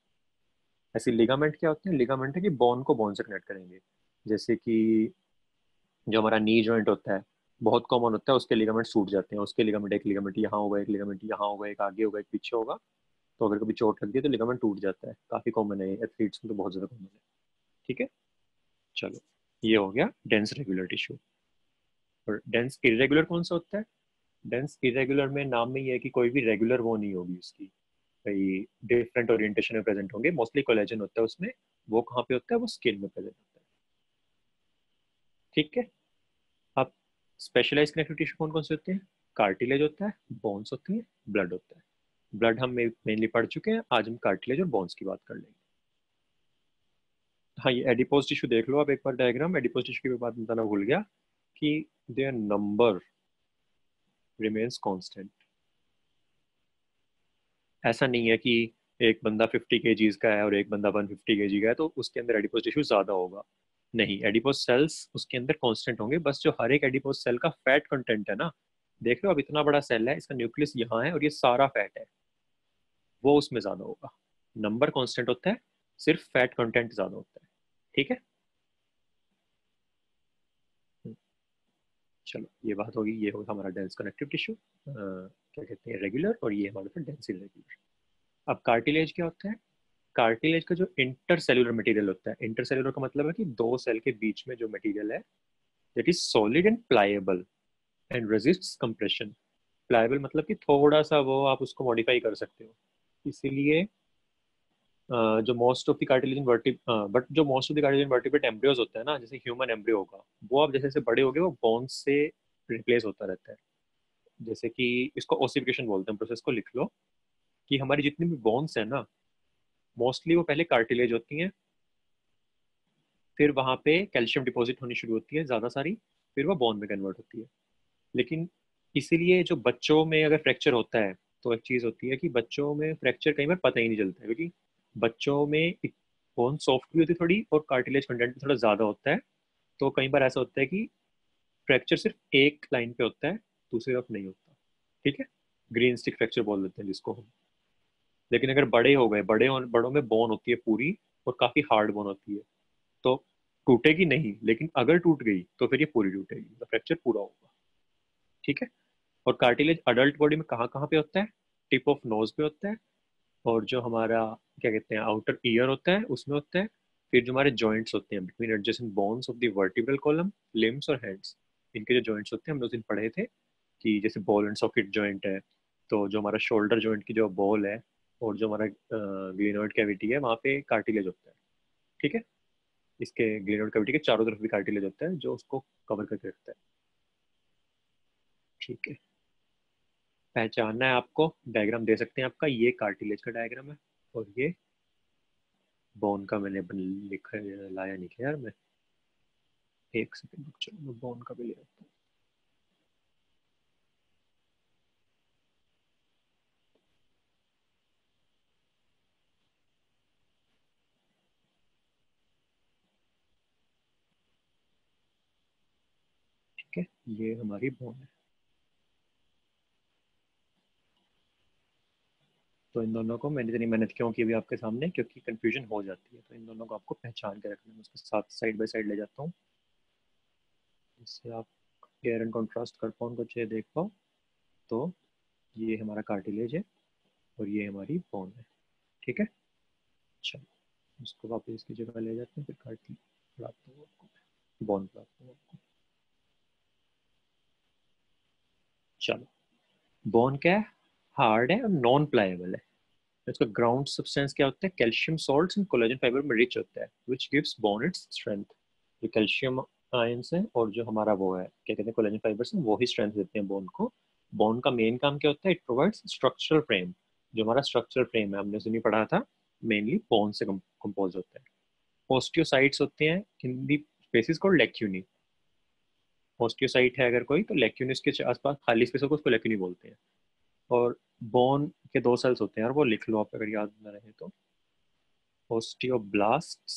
ऐसे लिगामेंट क्या होते हैं? लिगामेंट है कि बोन को बोन से कनेक्ट करेंगे। जैसे कि जो हमारा नी जॉइंट होता है, बहुत कॉमन होता है, उसके लिगामेंट टूट जाते हैं। उसके लिगामेंट, एक लिगामेंट यहाँ होगा, एक लिगामेंट यहाँ होगा, एक आगे होगा, एक पीछे होगा। तो अगर कभी चोट लग गई तो लिगामेंट टूट जाता है, काफी कॉमन है, एथलीट्स में तो बहुत ज्यादा कॉमन है। ठीक है। चलो, ये हो गया डेंस रेगुलर टिश्यू। और डेंस इरेगुलर कौन सा होता है? डेंस इरेगुलर में नाम में ये है कि कोई भी रेगुलर वो नहीं होगी उसकी, कई डिफरेंट ओरिएंटेशन में प्रेजेंट होंगे। मोस्टली कोलेजन होता है उसमें। वो कहाँ पे होता है? वो स्किन में प्रेजेंट होता है। ठीक है। अब स्पेशलाइज कनेक्टिव टिश्यू कौन कौन से होते हैं? कार्टिलेज होता है, बोन्स होती है, ब्लड होता है। ब्लड हम मेनली पढ़ चुके हैं, आज हम कार्टिलेज और बोन्स की बात कर लेंगे। हाँ, ये एडिपोज टिश्यू देख लो आप एक बार डायग्राम। एडिपोज टिश्यू की बात बताना भूल गया कि देयर नंबर रिमेन्स कांस्टेंट। ऐसा नहीं है कि एक बंदा 50 kg का है और एक बंदा 150 kg का है तो उसके अंदर एडिपोज टिश्यू ज्यादा होगा। नहीं, एडिपोज सेल्स उसके अंदर कांस्टेंट होंगे, बस जो हर एक एडिपोज सेल का फैट कंटेंट है ना, देख लो अब इतना बड़ा सेल है, इसका न्यूक्लियस यहाँ है और ये सारा फैट है, वो उसमें ज्यादा होगा। नंबर कांस्टेंट होता है, सिर्फ फैट कंटेंट ज्यादा होता है। ठीक है। चलो, ये बात होगी, ये होगा हमारा डेंस कनेक्टिव टिश्यू, क्या कहते हैं, रेगुलर, और ये हमारा था डेंस इरेगुलर। अब कार्टिलेज क्या होता है? कार्टिलेज का जो इंटरसेल्यूलर मटेरियल होता है, इंटरसेल्यूलर का मतलब है कि दो सेल के बीच में जो मटेरियल है, that is solid and pliable. And resists compression. Pliable मतलब कि थोड़ा सा वो आप उसको मॉडिफाई कर सकते हो, इसीलिए जो most of the cartilaginous vertebrate but जो most of the cartilaginous vertebrate embryos होता है ना, जैसे ह्यूमन एम्ब्रियो होगा, वो आप जैसे जैसे बड़े होगे वो बोन्स से रिप्लेस होता रहता है। जैसे कि इसको ओसिफिकेशन बोलते हैं, प्रोसेस को लिख लो कि हमारी जितनी भी बोन्स है ना, मोस्टली वो पहले कार्टिलेज होती हैं, फिर वहां पे कैल्शियम डिपॉजिट होनी शुरू होती है ज़्यादा सारी, फिर वो बोन में कन्वर्ट होती है। लेकिन इसीलिए जो बच्चों में अगर फ्रैक्चर होता है, तो एक चीज़ होती है कि बच्चों में फ्रैक्चर कई बार पता ही नहीं चलता है, क्योंकि बच्चों में बोन सॉफ्ट भी होती है थोड़ी और कार्टिलेज कंटेंट भी थोड़ा ज़्यादा होता है। तो कई बार ऐसा होता है कि फ्रैक्चर सिर्फ एक लाइन पे होता है, दूसरी तरफ नहीं होता। ठीक है, ग्रीन स्टिक फ्रैक्चर बोल देते हैं जिसको हम। लेकिन अगर बड़े हो गए, बड़ों में बोन होती है पूरी, और काफ़ी हार्ड बोन होती है, तो टूटेगी नहीं, लेकिन अगर टूट गई तो फिर ये पूरी टूटेगी, तो फ्रैक्चर पूरा होगा। ठीक है। और कार्टिलेज अडल्ट बॉडी में कहाँ कहाँ पे होता है? टिप ऑफ नोज पे होता है, और जो हमारा क्या कहते हैं आउटर ईयर होता है उसमें होता है। फिर जो हमारे जॉइंट्स होते हैं between adjacent bones of the vertebral column, limbs और हैंड्स, इनके जो जॉइंट्स होते हैं हमने उस दिन पढ़े थे कि जैसे बॉल एंड सॉकेट जॉइंट है, तो जो हमारा शोल्डर जॉइंट की जो बॉल है और जो हमारा ग्लेनोइड कैविटी है वहाँ पे कार्टिलेज होता है। ठीक है, इसके ग्लेनोइड कैविटी के चारों तरफ भी कार्टिलेज होता है जो उसको कवर करके रखता है। ठीक है, पहचानना है आपको, डायग्राम दे सकते हैं आपका, ये कार्टिलेज का डायग्राम है और ये बोन का। मैंने लिखा लाया नहीं किया यार मैं, एक सेकंड रुक जाओ, मैं बोन का भी ले आता हूँ। ठीक है, ये हमारी बोन है। तो इन दोनों को मैंने इतनी मेहनत क्यों की अभी आपके सामने, क्योंकि कंफ्यूजन हो जाती है, तो इन दोनों को आपको पहचान के रखना है। मैं उसके साथ साइड बाय साइड ले जाता हूँ, जिससे आप क्लियर एंड कंट्रास्ट कर पाओ, उनको अच्छे से देख पाओ। तो ये हमारा कार्टिलेज है और ये हमारी बोन है। ठीक है, चलो इसको वापस इसकी जगह ले जाते हैं, फिर कार्टिलेज पढ़ाता हूँ आपको, बोन पढ़ाता हूँ आपको। चलो, बोन क्या है? हार्ड है और नॉन प्लायबल है। इसका ग्राउंड सब्सटेंस क्या होता है? Calcium salts and collagen fibre में रिच होता है, which gives bone its strength. जो कैल्शियम आयंस है और जो हमारा वो है क्या कहते हैं कोलेजन फाइबर्स हैं, वो ही स्ट्रेंथ देते हैं बोन को। बोन का मेन काम क्या होता है? It provides structural frame. जो हमारा स्ट्रक्चरल फ्रेम है, हमने सुनी पढ़ा था, मेनली बोन से कंपोज होता है। ओस्टियोसाइट्स होते हैं इन दी स्पेसिस कॉल्ड लेक्यूनी। ओस्टियोसाइट है अगर कोई, तो लेक्यूनिस के आसपास खाली स्पेस को उसको लेक्यूनी बोलते हैं। और बोन के दो सेल्स होते हैं, और वो लिख लो आप अगर याद ना रहे तो, ओस्टियोब्लास्ट्स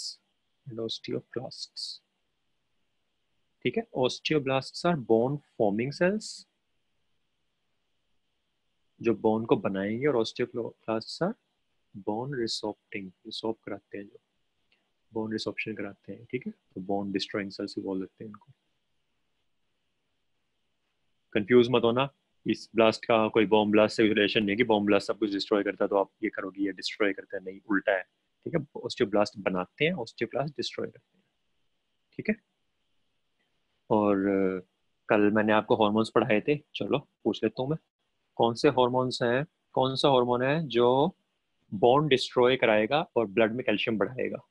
एंड ओस्टियोक्लास्ट्स। ठीक है, osteoblasts are bone forming cells जो बोन को बनाएंगे, और ओस्टियोक्लास्ट्स आर बोन रिसोप्टिंग, रिसोप कराते हैं, जो बोन रिसोप्शन कराते हैं। ठीक है, तो बोन डिस्ट्रॉइंग सेल्स भी बोल देते हैं इनको। कंफ्यूज मत होना, इस ब्लास्ट का कोई बॉम्ब ब्लास्ट से रिलेशन नहीं है कि बॉम्ब ब्लास्ट सब कुछ डिस्ट्रॉय करता है तो आप ये करोगे, ये डिस्ट्रॉय करता है, नहीं, उल्टा है। ठीक है, ओस्टियोब्लास्ट बनाते हैं, ओस्टियोब्लास्ट डिस्ट्रॉय करते हैं। ठीक है, और कल मैंने आपको हॉर्मोन्स पढ़ाए थे, चलो पूछ लेता हूँ मैं, कौन से हॉर्मोन्स हैं, कौन सा हार्मोन है जो बोन डिस्ट्रॉय कराएगा और ब्लड में कैल्शियम बढ़ाएगा?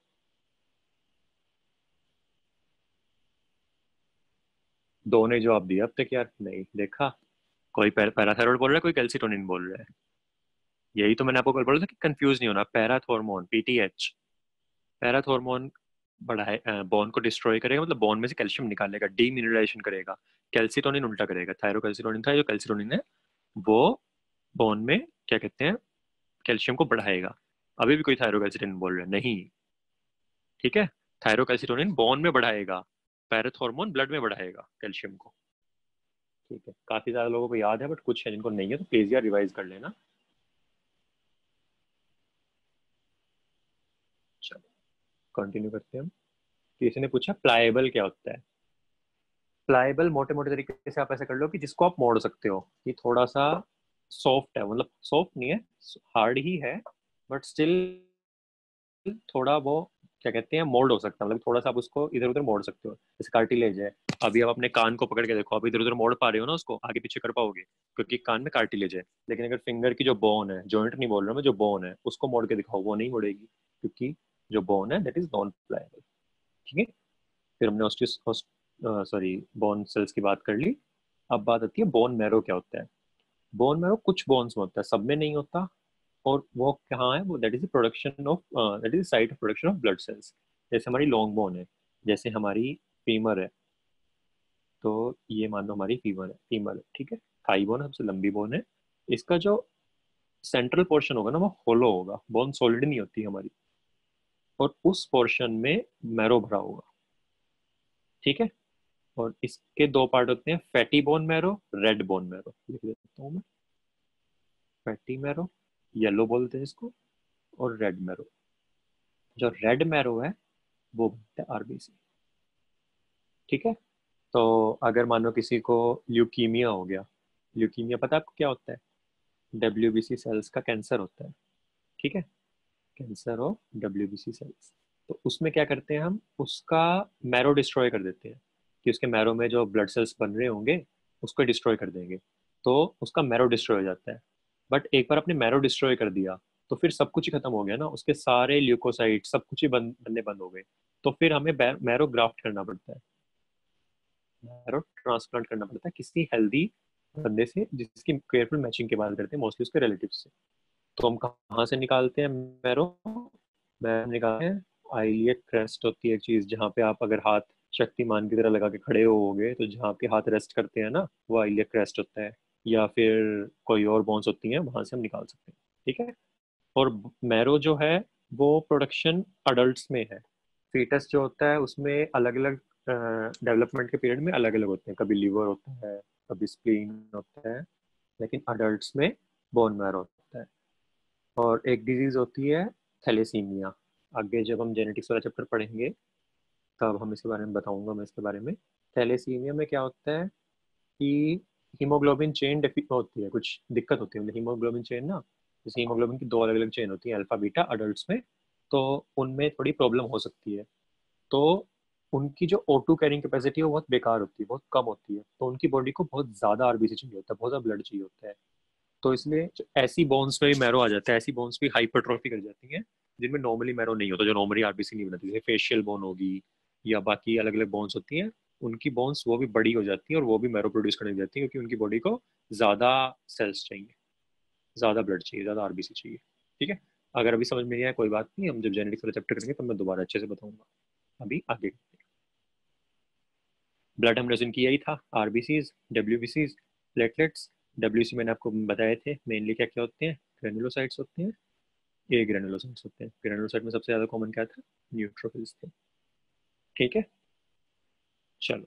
दो ने जवाब दिया अब तक यार, नहीं देखा? कोई पैराथायरॉयड बोल रहा है, कोई कैल्सिटोनिन बोल रहा है। यही तो मैंने आपको कल बोला था कि कंफ्यूज नहीं होना। पैराथॉर्मोन, पीटीएच, पैराथॉर्मोन बढ़ाए बोन को डिस्ट्रॉय करेगा, मतलब बोन में से कैल्शियम निकालेगा, डीमिनरलाइजेशन करेगा। कैल्सिटोनिन उल्टा करेगा, थायरोकैल्सिटोनिन था, जो कैल्सिटोनिन है वो बोन में क्या कहते हैं कैल्शियम को बढ़ाएगा। अभी भी कोई थायरोकैल्सिटोनिन बोल रहा है, नहीं। ठीक है, थायरोकैल्सिटोनिन बोन में बढ़ाएगा, पैराथॉर्मोन ब्लड में बढ़ाएगा कैल्शियम को। ठीक है, काफी ज्यादा लोगों को याद है, बट कुछ है जिनको नहीं है, तो प्लीज यार रिवाइज कर लेना। चलो कंटिन्यू करते हैं हम। किसी ने पूछा प्लाएबल क्या होता है? प्लाएबल मोटे मोटे तरीके से आप ऐसे कर लो कि जिसको आप मोड़ सकते हो, कि थोड़ा सा सॉफ्ट है, मतलब सॉफ्ट नहीं है, हार्ड ही है, बट स्टिल थोड़ा वो क्या कहते हैं, मोल्ड हो सकता है, मतलब थोड़ा सा आप उसको इधर उधर मोड़ सकते हो। जैसे कार्टिलेज है, अभी आप अपने कान को पकड़ के देखो, आप इधर उधर मोड़ पा रहे हो ना उसको, आगे पीछे कर पाओगे क्योंकि कान में कार्टिलेज है। लेकिन अगर फिंगर की जो बोन है, जॉइंट नहीं बोल रहा मैं, जो बोन है उसको मोड़ के दिखाओ, वो नहीं मुड़ेगी क्योंकि जो बोन है दैट इज नॉन प्लायबल। ठीक है, फिर हमने ऑस्टिस सॉरी बोन सेल्स की बात कर ली। अब बात आती है बोन मैरो क्या होता है। बोन मैरो कुछ बोन्स में होता है, सब में नहीं होता। और वो कहाँ है, वो that is production of, that is site of production of blood cells. जैसे हमारी लॉन्ग बोन है, जैसे हमारी फीमर है, तो ये मान लो हमारी फीमर है, ठीक है। थाई बोन सबसे लंबी बोन है। इसका जो सेंट्रल पोर्शन होगा ना वो होलो होगा, बोन सॉलिड नहीं होती हमारी, और उस पोर्शन में मैरो भरा होगा। ठीक है, और इसके दो पार्ट होते हैं, fatty bone marrow, red bone marrow. लिख देता हूँ मैं, फैटी मैरो, येलो बोलते हैं इसको, और रेड मैरो। जो रेड मैरो है वो बनता है आरबीसी। ठीक है, तो अगर मानो किसी को ल्यूकीमिया हो गया, ल्यूकीमिया पता है आपको क्या होता है, डब्ल्यूबीसी सेल्स का कैंसर होता है। ठीक है, कैंसर ऑफ डब्ल्यूबीसी सेल्स। तो उसमें क्या करते हैं हम, उसका मैरो डिस्ट्रॉय कर देते हैं, कि उसके मैरो में जो ब्लड सेल्स बन रहे होंगे उसको डिस्ट्रॉय कर देंगे, तो उसका मैरो डिस्ट्रॉय हो जाता है। बट एक बार आपने मैरो डिस्ट्रॉय कर दिया तो फिर सब कुछ ही खत्म हो गया ना, उसके सारे ल्यूकोसाइट सब कुछ ही बनने बंद हो गए। तो फिर हमें मैरो ग्राफ्ट करना पड़ता है, मैरो ट्रांसप्लांट करना पड़ता है किसी हेल्दी बंदे से, जिसकी केयरफुल मैचिंग के बाद करते हैं, मोस्टली उसके रिलेटिव से। तो हम कहाँ से निकालते हैं मैरो, मैरो निकालते हैं, आइलियक क्रेस्ट होती है एक चीज, जहाँ पे आप अगर हाथ शक्तिमान की तरह लगा के खड़े होगे तो जहाँ आपके हाथ रेस्ट करते हैं ना, वो आइलियक क्रेस्ट होता है। या फिर कोई और बोन्स होती हैं, वहां से हम निकाल सकते हैं। ठीक है, और मैरो जो है वो प्रोडक्शन अडल्ट में है। फीटस जो होता है उसमें अलग अलग डेवलपमेंट के पीरियड में अलग अलग होते हैं, कभी लीवर होता है, कभी स्प्लीन होता है, लेकिन अडल्ट्स में बोन मैरो होता है। और एक डिजीज होती है थैलेसीमिया। आगे जब हम जेनेटिक्स वाला चैप्टर पढ़ेंगे तब हम इसके बारे में बताऊंगा मैं इसके बारे में। थैलेसीमिया में क्या होता है कि हीमोग्लोबिन चेन होती है, कुछ दिक्कत होती है, मतलब हीमोग्लोबिन चेन ना, जैसे हीमोग्लोबिन की दो अलग अलग चेन होती है, अल्फा बीटा अडल्ट्स में, तो उनमें थोड़ी प्रॉब्लम हो सकती है। तो उनकी जो O2 कैरिंग कैपेसिटी है वो बहुत बेकार होती है, बहुत कम होती है, तो उनकी बॉडी को बहुत ज़्यादा आरबीसी चाहिए होता है, बहुत ज़्यादा ब्लड चाहिए होता है। तो इसलिए ऐसी बोन्स में भी मैरो आ जाता है, ऐसी बोन्स भी हाइपरट्रॉफी कर जाती हैं जिनमें नॉर्मली मैरो नहीं होता, जो नॉर्मली आरबीसी नहीं बनाती, जैसे फेशियल बोन होगी या बाकी अलग अलग बोन्स होती हैं, उनकी बोन्स वो भी बड़ी हो जाती हैं और वो भी मैरो प्रोड्यूस करने लग जाती हैं, क्योंकि उनकी बॉडी को ज़्यादा सेल्स चाहिए, ज़्यादा ब्लड चाहिए, ज़्यादा आरबीसी चाहिए। ठीक है, अगर अभी समझ में नहीं आया कोई बात नहीं, हम जब जेनेटिक्स वाला चैप्टर करेंगे तब मैं दोबारा अच्छे से बताऊंगा। अभी आगे ब्लड हमने जिन किया ही था, आरबीसीज, डब्ल्यूबीसीज, प्लेटलेट्स। डब्ल्यूसी मैंने आपको बताए थे मेनली क्या क्या होते हैं, ग्रेनुलोसाइट्स होते हैं, ए ग्रेनुलोसाइट्स होते हैं। ग्रेनुलोसाइट में सबसे ज़्यादा कॉमन क्या था, न्यूट्रोफिल्स थे। ठीक है, चलो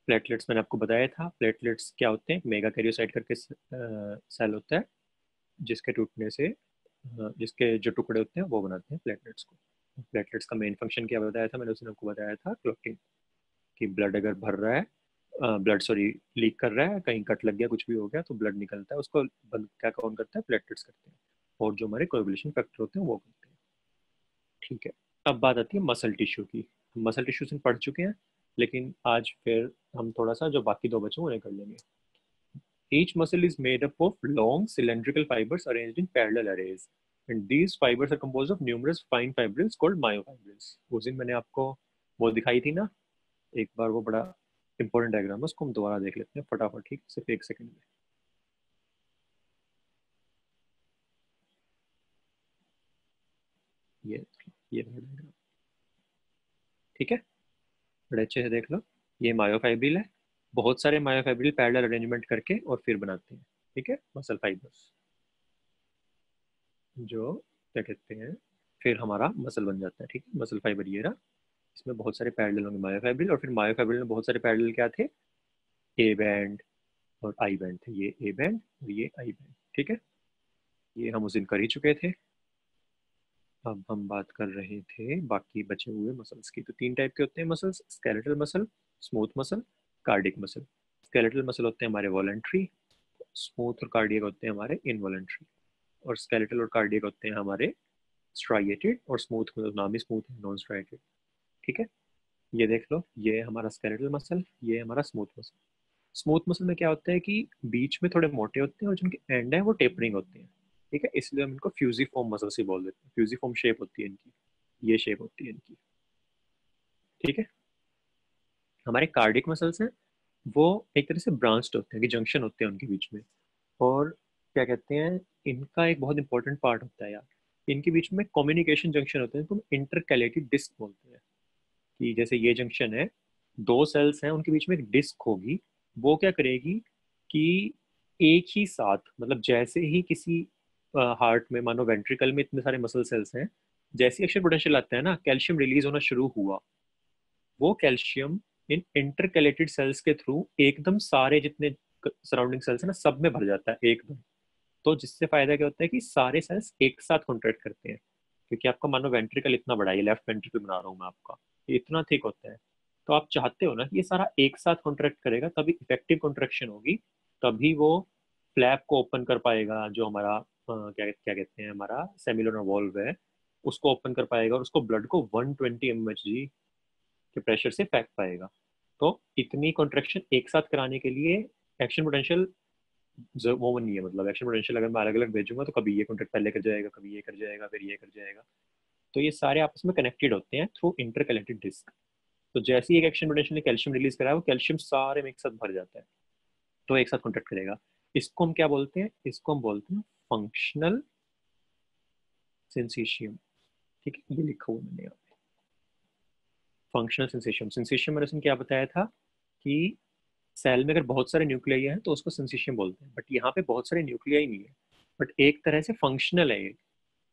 प्लेटलेट्स मैंने आपको बताया था। प्लेटलेट्स क्या होते हैं, मेगा कैरियोसाइट करके सेल होता है, जिसके टूटने से जिसके जो टुकड़े होते हैं वो बनाते हैं प्लेटलेट्स को। प्लेटलेट्स का मेन फंक्शन क्या बताया था मैंने, उसने आपको बताया था क्लॉटिंग, कि ब्लड अगर भर रहा है, ब्लड सॉरी लीक कर रहा है, कहीं कट लग गया, कुछ भी हो गया तो ब्लड निकलता है, उसको बंद क्या कौन करता है, प्लेटलेट्स करते हैं। और जो हमारे कोएगुलेशन फैक्टर होते हैं वो करते हैं। ठीक है, अब बात आती है मसल टिश्यू की। मसल टिश्यू से पढ़ चुके हैं, लेकिन आज फिर हम थोड़ा सा जो बाकी दो बचे उन्हें कर लेंगे। Each muscle is made up of long cylindrical fibers arranged in parallel arrays, and these fibers are composed of numerous fine fibrils called myofibrils। उस दिन मैंने आपको वो दिखाई थी ना एक बार, वो बड़ा इंपॉर्टेंट डायग्राम है, उसको हम दोबारा देख लेते हैं फटाफट, ठीक, सिर्फ एक सेकंड में। ये डायग्राम, ठीक है, बड़े अच्छे से देख लो। ये मायोफाइब्रिल है, बहुत सारे मायोफाइब्रिल पैरेलल अरेंजमेंट करके और फिर बनाते हैं, ठीक है, मसल फाइबर्स, जो क्या कहते हैं, फिर हमारा मसल बन जाता है। ठीक है, मसल फाइबर ये रहा, इसमें बहुत सारे पैरेलल होंगे मायोफाइब्रिल, और फिर मायोफाइब्रिल में बहुत सारे पैरेलल क्या थे, ए बैंड और आई बैंड थे, ये ए बैंड और ये आई बैंड। ठीक है, ये हम उस दिन कर ही चुके थे। अब हम बात कर रहे थे बाकी बचे हुए मसल्स की। तो तीन टाइप के होते हैं muscles, skeletal muscle, smooth muscle, cardiac muscle. Skeletal muscle होते हैं हमारे वॉलेंट्री, स्मूथ और कार्डियक होते हैं हमारे इनवॉलेंट्री, और स्केलेटल और कार्डियक होते हैं हमारे स्ट्राइएटेड और स्मूथ, मतलब नाम ही स्मूथ है, नॉन स्ट्राइएटेड। ठीक है, ये देख लो, ये हमारा स्केलेटल मसल, ये हमारा स्मूथ मसल। स्मूथ मसल में क्या होता है कि बीच में थोड़े मोटे होते हैं और जिनके एंड है वो टेपरिंग होते हैं। ठीक है, इसलिए हम इनको फ्यूजिफॉर्म मसल से बोल देते हैं, फ्यूजिफॉर्म शेप होती है इनकी, ये शेप होती है इनकी। ठीक है, हमारे कार्डिक मसल्स हैं, वो एक तरह से ब्रांच्ड होते हैं, कि जंक्शन होते हैं उनके बीच में। और क्या कहते हैं, इनका एक बहुत इंपॉर्टेंट पार्ट होता है यार, इनके बीच में कम्युनिकेशन जंक्शन होते हैं, इनको इंटरकैलेटेड डिस्क बोलते हैं। कि जैसे ये जंक्शन है, दो सेल्स हैं, उनके बीच में एक डिस्क होगी, वो क्या करेगी कि एक ही साथ, मतलब जैसे ही किसी हार्ट में, मानो वेंट्रिकल में इतने सारे मसल सेल्स हैं, जैसे एक्शन पोटेंशियल आता है ना, कैल्शियम रिलीज होना शुरू हुआ, वो कैल्शियम इन इंटरकैलेटेड सेल्स के थ्रू एकदम सारे जितने सराउंडिंग सेल्स है ना, सब में भर जाता है एकदम। तो जिससे फायदा क्या होता है कि सारे सेल्स एक साथ कॉन्ट्रैक्ट करते हैं, क्योंकि आपका मानो वेंट्रिकल इतना बड़ा है, लेफ्ट वेंट्रिकल बना रहा हूँ मैं आपका, ये इतना थिक होता है। तो आप चाहते हो ना कि ये सारा एक साथ कॉन्ट्रैक्ट करेगा, तभी इफेक्टिव कॉन्ट्रैक्शन होगी, तभी वो फ्लैप को ओपन कर पाएगा, जो हमारा क्या क्या कहते हैं, हमारा सेमिलर वॉल्व है, उसको ओपन कर पाएगा, और उसको ब्लड को 120 mHg के प्रेशर से फेंक पाएगा। तो इतनी कॉन्ट्रैक्शन एक साथ कराने के लिए एक्शन पोटेंशियल वो नहीं है, मतलब एक्शन पोटेंशियल अगर मैं अलग अलग भेजूंगा तो कभी ये कॉन्ट्रैक्ट पहले कर जाएगा, कभी ये कर जाएगा, फिर ये कर जाएगा। तो ये सारे आपस में कनेक्टेड होते हैं थ्रू इंटरकनेक्टेड डिस्क। तो जैसे ही एक एक्शन पोटेंशियल ने कैल्शियम रिलीज करा, वो कैल्शियम सारे में एक साथ भर जाता है, तो एक साथ कॉन्ट्रैक्ट करेगा। इसको हम क्या बोलते हैं, इसको हम बोलते हैं फंक्शनल सेंसेशियम। ठीक है, ये लिखा हुआ मैंने यहाँ पे, फंक्शनल सेंसेशियम। सेंसेशियम मैंने उसने क्या बताया था कि सेल में अगर बहुत सारे न्यूक्लियाई हैं तो उसको सेंसेशियम बोलते हैं, बट यहाँ पे बहुत सारे न्यूक्लियाई नहीं है, बट एक तरह से फंक्शनल है ये,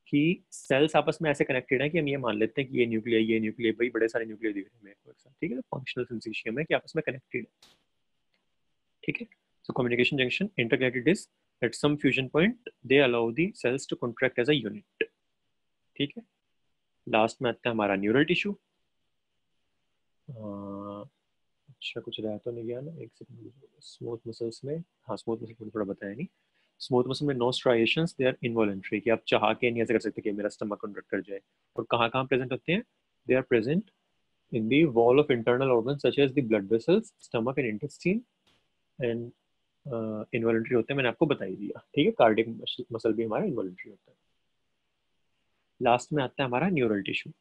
कि सेल्स आपस में ऐसे कनेक्टेड है कि हम ये मान लेते हैं कि ये न्यूक्लियाई भाई बड़े सारे न्यूक्लियाई दिख रहे हैं मेरे को एक साथ। ठीक है, तो फंक्शनल सेंसेशियम है कि आपस में कनेक्टेड है। ठीक है, so communication junction interconnected is at some fusion point they allow the cells to contract as a unit। ठीक है, लास्ट में आता है हमारा न्यूरल टिश्यू। अच्छा, कुछ रह तो नहीं गया ना, एक सेकंड। स्मूथ मसल्स में, हाँ स्मूथ मसल थोड़ा थोड़ा बताया नहीं। स्मूथ मसल में no striations, they are involuntary, कि आप चाह के नहीं ऐसे कर सकते कि मेरा स्टमक कॉन्ट्रैक्ट कर जाए। और कहाँ कहाँ प्रेजेंट होते हैं, they are present in the wall of internal organ such as the blood vessels, stomach and intestine. And involuntary होते हैं, मैंने आपको बता ही दिया। ठीक है, कार्डियक मसल भी हमारा इनवॉलंटरी होता है। लास्ट में आता है हमारा न्यूरल टिश्यू।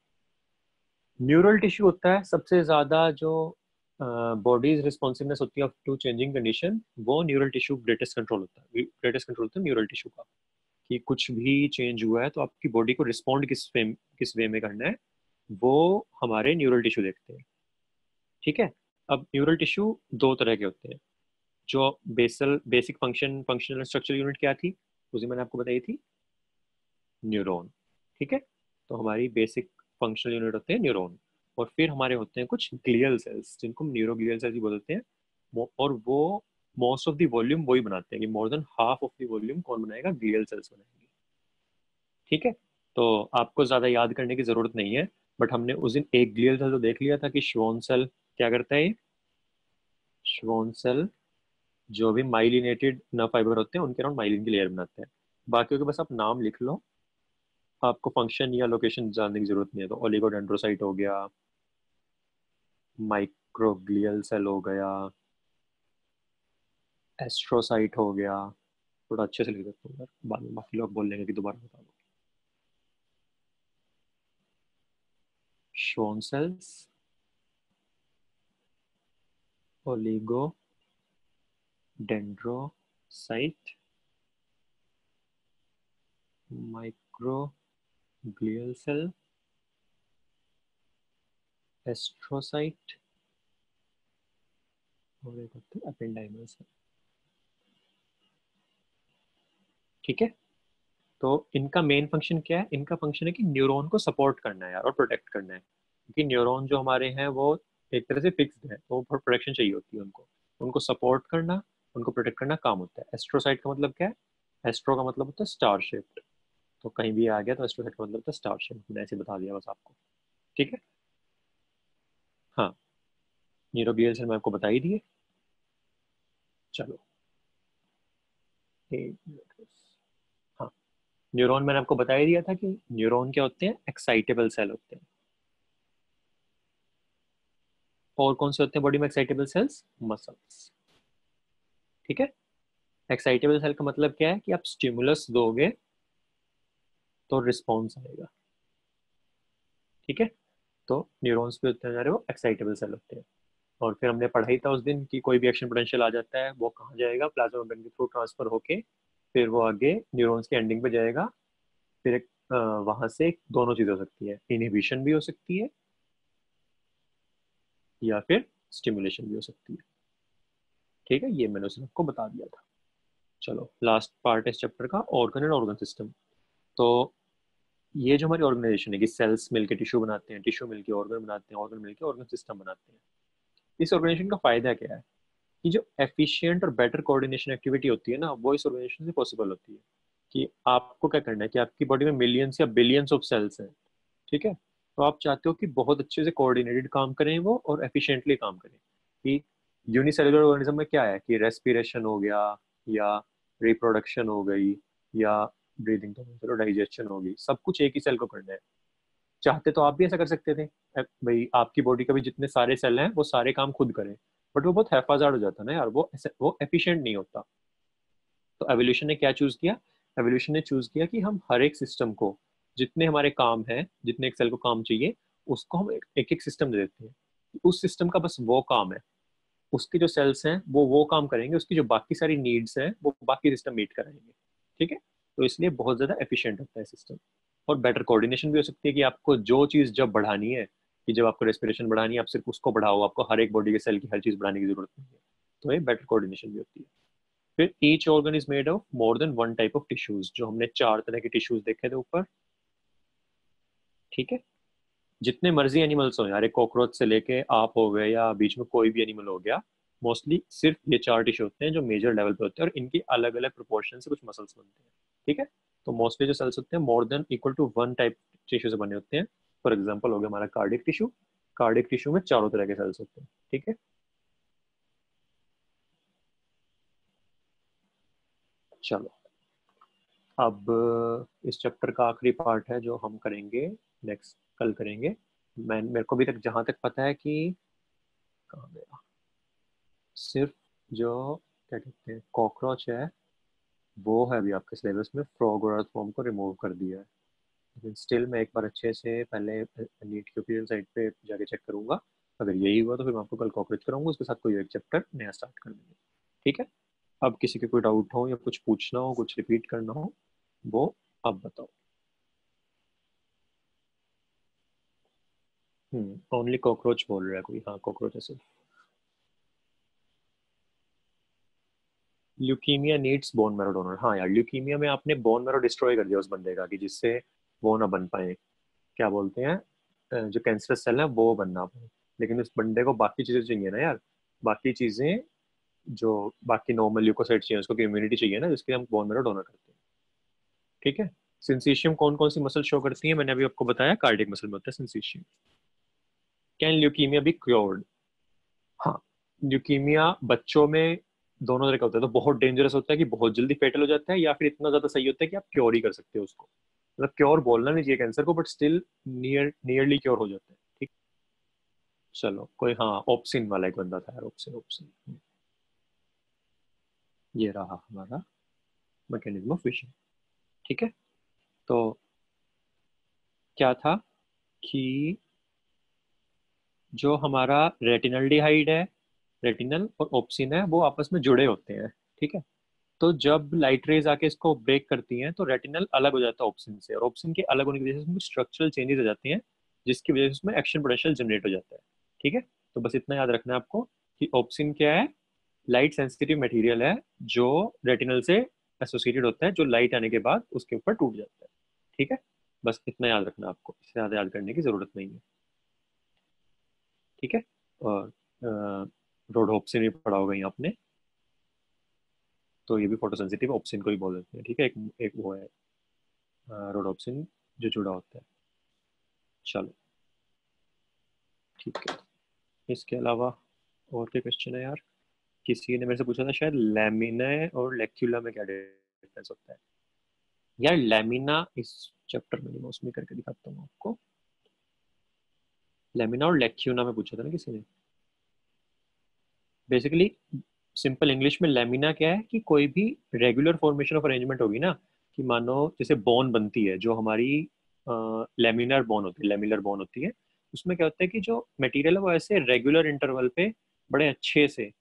न्यूरल टिश्यू होता है सबसे ज्यादा जो बॉडीज रिस्पॉन्सिवनेस होती है टू चेंजिंग कंडीशन, वो न्यूरल टिश्यू ग्रेटेस्ट कंट्रोल होता है, ग्रेटेस्ट कंट्रोल होता है न्यूरल टिश्यू का। कि कुछ भी चेंज हुआ है तो आपकी बॉडी को रिस्पॉन्ड किस वे में करना है, वो हमारे न्यूरल टिश्यू देखते हैं। ठीक है, अब न्यूरल टिश्यू दो तरह के होते हैं। जो बेसिक फंक्शनल स्ट्रक्चर यूनिट क्या थी, उसे मैंने आपको बताई थी, न्यूरॉन। ठीक है, तो हमारी बेसिक फंक्शनल यूनिट होते हैं न्यूरॉन। और फिर हमारे होते हैं कुछ ग्लियल सेल्स, जिनको हम न्यूरोग्लियल सेल्स भी बोलते हैं। और वो मोस्ट ऑफ द वॉल्यूम वही बनाते हैं, कि more than half of the volume कौन बनाएगा, ग्लियल सेल्स बनाएंगे। ठीक है, तो आपको ज्यादा याद करने की जरूरत नहीं है, बट हमने उस दिन एक ग्लियल सेल तो देख लिया था कि श्वॉन सेल क्या करता है। ये श्वॉन सेल जो भी माइलिनेटेड नर्व फाइबर होते हैं उनके अराउंड माइलिन की लेयर बनाते हैं। बाकी के बस आप नाम लिख लो, आपको फंक्शन या लोकेशन जानने की जरूरत नहीं है। तो ओलिगोडेंड्रोसाइट हो गया, माइक्रोग्लियल सेल हो गया, एस्ट्रोसाइट हो गया। थोड़ा अच्छे से लिख देता हूँ यार, बाद में बाकी लोग बोल लेंगे कि दोबारा बता दो। Schwann cells, oligodendrocyte, microglial cell, astrocyte, और एक होते हैं अपेंडाइमल सेल। ठीक है, तो इनका मेन फंक्शन क्या है, इनका फंक्शन है कि न्यूरॉन को सपोर्ट करना है यार, और प्रोटेक्ट करना है। क्योंकि न्यूरॉन जो हमारे हैं वो एक तरह से फिक्स्ड है, तो प्रोटेक्शन चाहिए होती है उनको, उनको सपोर्ट करना, उनको प्रोटेक्ट करना काम होता है। एस्ट्रोसाइट का मतलब क्या है, एस्ट्रो का मतलब होता है स्टार शेप्ड। तो कहीं भी आ गया तो एस्ट्रोसाइट का मतलब होता है स्टार शेप, मैंने ऐसे बता दिया बस आपको। ठीक है, हाँ, न्यूरोग्लियल सेल मैं आपको बता ही दिए। चलो एक मिनट बस। हाँ, न्यूरॉन मैंने आपको बता ही दिया था कि न्यूरॉन क्या होते हैं, एक्साइटेबल सेल होते हैं। और कौन से होते हैं बॉडी में एक्साइटेबल सेल्स, मसल्स। ठीक है, एक्साइटेबल सेल का मतलब क्या है कि आप स्टिमुलस दोगे तो रिस्पॉन्स आएगा। ठीक है, तो न्यूरॉन्स पे होते हैं वो एक्साइटेबल सेल होते हैं। और फिर हमने पढ़ा ही था उस दिन कि कोई भी एक्शन पोटेंशियल आ जाता है वो कहाँ जाएगा, प्लाज्मा मेम्ब्रेन के थ्रू ट्रांसफर होके फिर वो आगे न्यूरॉन्स के एंडिंग पे जाएगा। फिर एक वहां से दोनों चीजें हो सकती है, इनहिबिशन भी हो सकती है या फिर स्टिमुलेशन भी हो सकती है। ठीक है, ये मैंने उसने आपको बता दिया था। चलो लास्ट पार्ट है इस चैप्टर का, ऑर्गन एंड ऑर्गन सिस्टम। तो ये जो हमारी ऑर्गेनाइजेशन है कि सेल्स मिलके टिश्यू बनाते हैं, टिश्यू मिलके ऑर्गन बनाते हैं, ऑर्गन मिलके ऑर्गन सिस्टम बनाते हैं। इस ऑर्गेनाइजेशन का फायदा क्या है कि जो एफिशिएंट और बेटर कोऑर्डिनेशन एक्टिविटी होती है ना, वो इस ऑर्गेनाइजेशन से पॉसिबल होती है। कि आपको क्या करना है कि आपकी बॉडी में मिलियंस या बिलियंस ऑफ सेल्स हैं। ठीक है, तो आप चाहते हो कि बहुत अच्छे से कोऑर्डिनेटेड काम करें वो और एफिशिएंटली काम करें। कि यूनिसेलुलर ऑर्गेनिज्म में क्या है कि रेस्पिरेशन हो गया या रिप्रोडक्शन हो गई या ब्रीदिंग, तो चलो डाइजेशन हो गई, सब कुछ एक ही सेल को करना है। चाहते तो आप भी ऐसा कर सकते थे, भाई आपकी बॉडी का भी जितने सारे सेल हैं वो सारे काम खुद करें, बट वो बहुत हैफाजार्ड हो जाता है ना यार, वो एफिशिएंट नहीं होता। तो एवोल्यूशन ने क्या चूज किया, एवोल्यूशन ने चूज किया कि हम हर एक सिस्टम को, जितने हमारे काम हैं, जितने एक सेल को काम चाहिए, उसको हम एक एक सिस्टम दे देते हैं। उस सिस्टम का बस वो काम है, उसके जो सेल्स हैं वो काम करेंगे, उसकी जो बाकी सारी नीड्स हैं वो बाकी सिस्टम मीट कराएंगे। ठीक है, तो इसलिए बहुत ज्यादा एफिशिएंट होता है सिस्टम। और बेटर कोऑर्डिनेशन भी हो सकती है कि आपको जो चीज जब बढ़ानी है, कि जब आपको रेस्पिरेशन बढ़ानी है आप सिर्फ उसको बढ़ाओ, आपको हर एक बॉडी के सेल की हर चीज बढ़ाने की जरूरत नहीं है। तो ये बेटर कोऑर्डिनेशन भी होती है। फिर each organ is made of more than one type of tissues, जो हमने 4 तरह के टिश्यूज देखे थे ऊपर। ठीक है, जितने मर्जी एनिमल्स हो यार, एक कॉकरोच से लेके आप हो गए या बीच में कोई भी एनिमल हो गया, मोस्टली सिर्फ ये 4 टिश्यू होते हैं जो मेजर लेवल पे होते हैं, और इनकी अलग अलग प्रोपोर्शन से कुछ मसल्स बनते हैं। ठीक है, तो मोस्टली जो सेल्स होते हैं more than equal to one type tissue से बने होते हैं। फॉर एग्जाम्पल हो गया हमारा कार्डिक टिश्यू, कार्डिक टिश्यू में चारों तरह के सेल्स होते हैं। ठीक है, चलो अब इस चैप्टर का आखिरी पार्ट है जो हम करेंगे नेक्स्ट, कल करेंगे। मेरे को अभी तक जहां तक पता है कि कहाँ गया, सिर्फ जो क्या कहते हैं कॉकरोच है वो है अभी आपके सिलेबस में, फ्रॉग और अर्थवॉर्म को रिमूव कर दिया है। लेकिन स्टिल मैं एक बार अच्छे से पहले नीट के ओपिनियन साइट पे जाके चेक करूंगा। अगर यही हुआ तो फिर मैं आपको कल कॉपरेट कराऊंगा, उसके साथ कोई एक चैप्टर नया स्टार्ट कर देंगे। ठीक है, अब किसी के कोई डाउट हो या कुछ पूछना हो, कुछ रिपीट करना हो, वो अब बताओ। ओनली कॉकरोच बोल रहा है कोई, हाँ कॉकरोच है सिर्फ। Leukaemia needs bone marrow donor, हाँ यार ल्यूकीमिया में आपने बोन मैरो डिस्ट्रॉय कर दिया उस बंदे का, कि जिससे वो ना बन पाए, क्या बोलते हैं जो कैंसरस सेल है वो बनना पाए। लेकिन उस बंदे को बाकी चीजें चाहिए ना यार, बाकी चीजें जो बाकी नॉर्मल ल्यूकोसाइट चाहिए, उसको इम्यूनिटी चाहिए ना, जिसके लिए हम बोन मैरो डोनर करते हैं। ठीक है, सिंसीशियम कौन कौन सी मसल शो करती है, मैंने अभी आपको बताया कार्डियक मसल में होता है सिंसीशियम। कैन ल्यूकीमिया बी क्योर्ड, हाँ ल्यूकीमिया बच्चों में दोनों तरह का होता है। तो बहुत डेंजरस होता है कि बहुत जल्दी फेटल हो जाता है, या फिर इतना ज्यादा सही होता है कि आप क्योर ही कर सकते हो उसको। मतलब क्योर बोलना नहीं चाहिए कैंसर को, बट स्टिल नियरली क्योर हो जाता है। ठीक, चलो कोई, हाँ ऑप्सिन वाला एक बंदा था यार, ऑप्सिन ऑप्सिन। ये रहा हमारा मैकेनिज्म ऑफ विशन। ठीक है, तो क्या था कि जो हमारा रेटिनल डिहाइड है, रेटिनल और ऑप्सिन है, वो आपस में जुड़े होते हैं। ठीक है, तो जब लाइट रेज आके इसको ब्रेक करती हैं तो रेटिनल अलग हो जाता है ऑप्सिन से, और ऑप्सिन के अलग होने की वजह से उसमें स्ट्रक्चरल चेंजेस हो जाते हैं, जिसकी वजह से उसमें एक्शन पोटेंशियल जनरेट हो जाता है। ठीक है, तो बस इतना याद रखना है आपको कि ऑप्सिन क्या है, लाइट सेंसिटिव मटेरियल है जो रेटिनल से एसोसिएटेड होता है, जो लाइट आने के बाद उसके ऊपर टूट जाता है। ठीक है, बस इतना याद रखना आपको, इससे ज़्यादा याद करने की जरूरत नहीं है। ठीक है, और रोडोप्सिन भी पढ़ा होगा यहाँ आपने, तो ये भी फोटो सेंसिटिव ऑप्सिन को ही बोल देते हैं। ठीक है, एक वो है रोडोप्सिन जो जुड़ा होता है। चलो ठीक है, इसके अलावा और क्या क्वेश्चन है यार, किसी ने मेरे से पूछा था शायद, लैमिना और लेक्यूला में क्या डिफरेंस होता है। यार लेमिना इस चैप्टर में नहीं, मैं उसमें करके दिखाता हूँ आपको। लेमिना और लेक्यूना में पूछा था ना किसी ने। बेसिकली सिंपल इंग्लिश में लेमिना क्या है कि कोई भी रेगुलर फॉर्मेशन ऑफ अरेंजमेंट होगी ना, कि मानो जैसे बोन बनती है जो हमारी लेमिनर बोन होती है, लेमिनर बोन होती है, उसमें क्या होता है कि जो मटेरियल है वो ऐसे रेगुलर इंटरवल पे बड़े अच्छे से,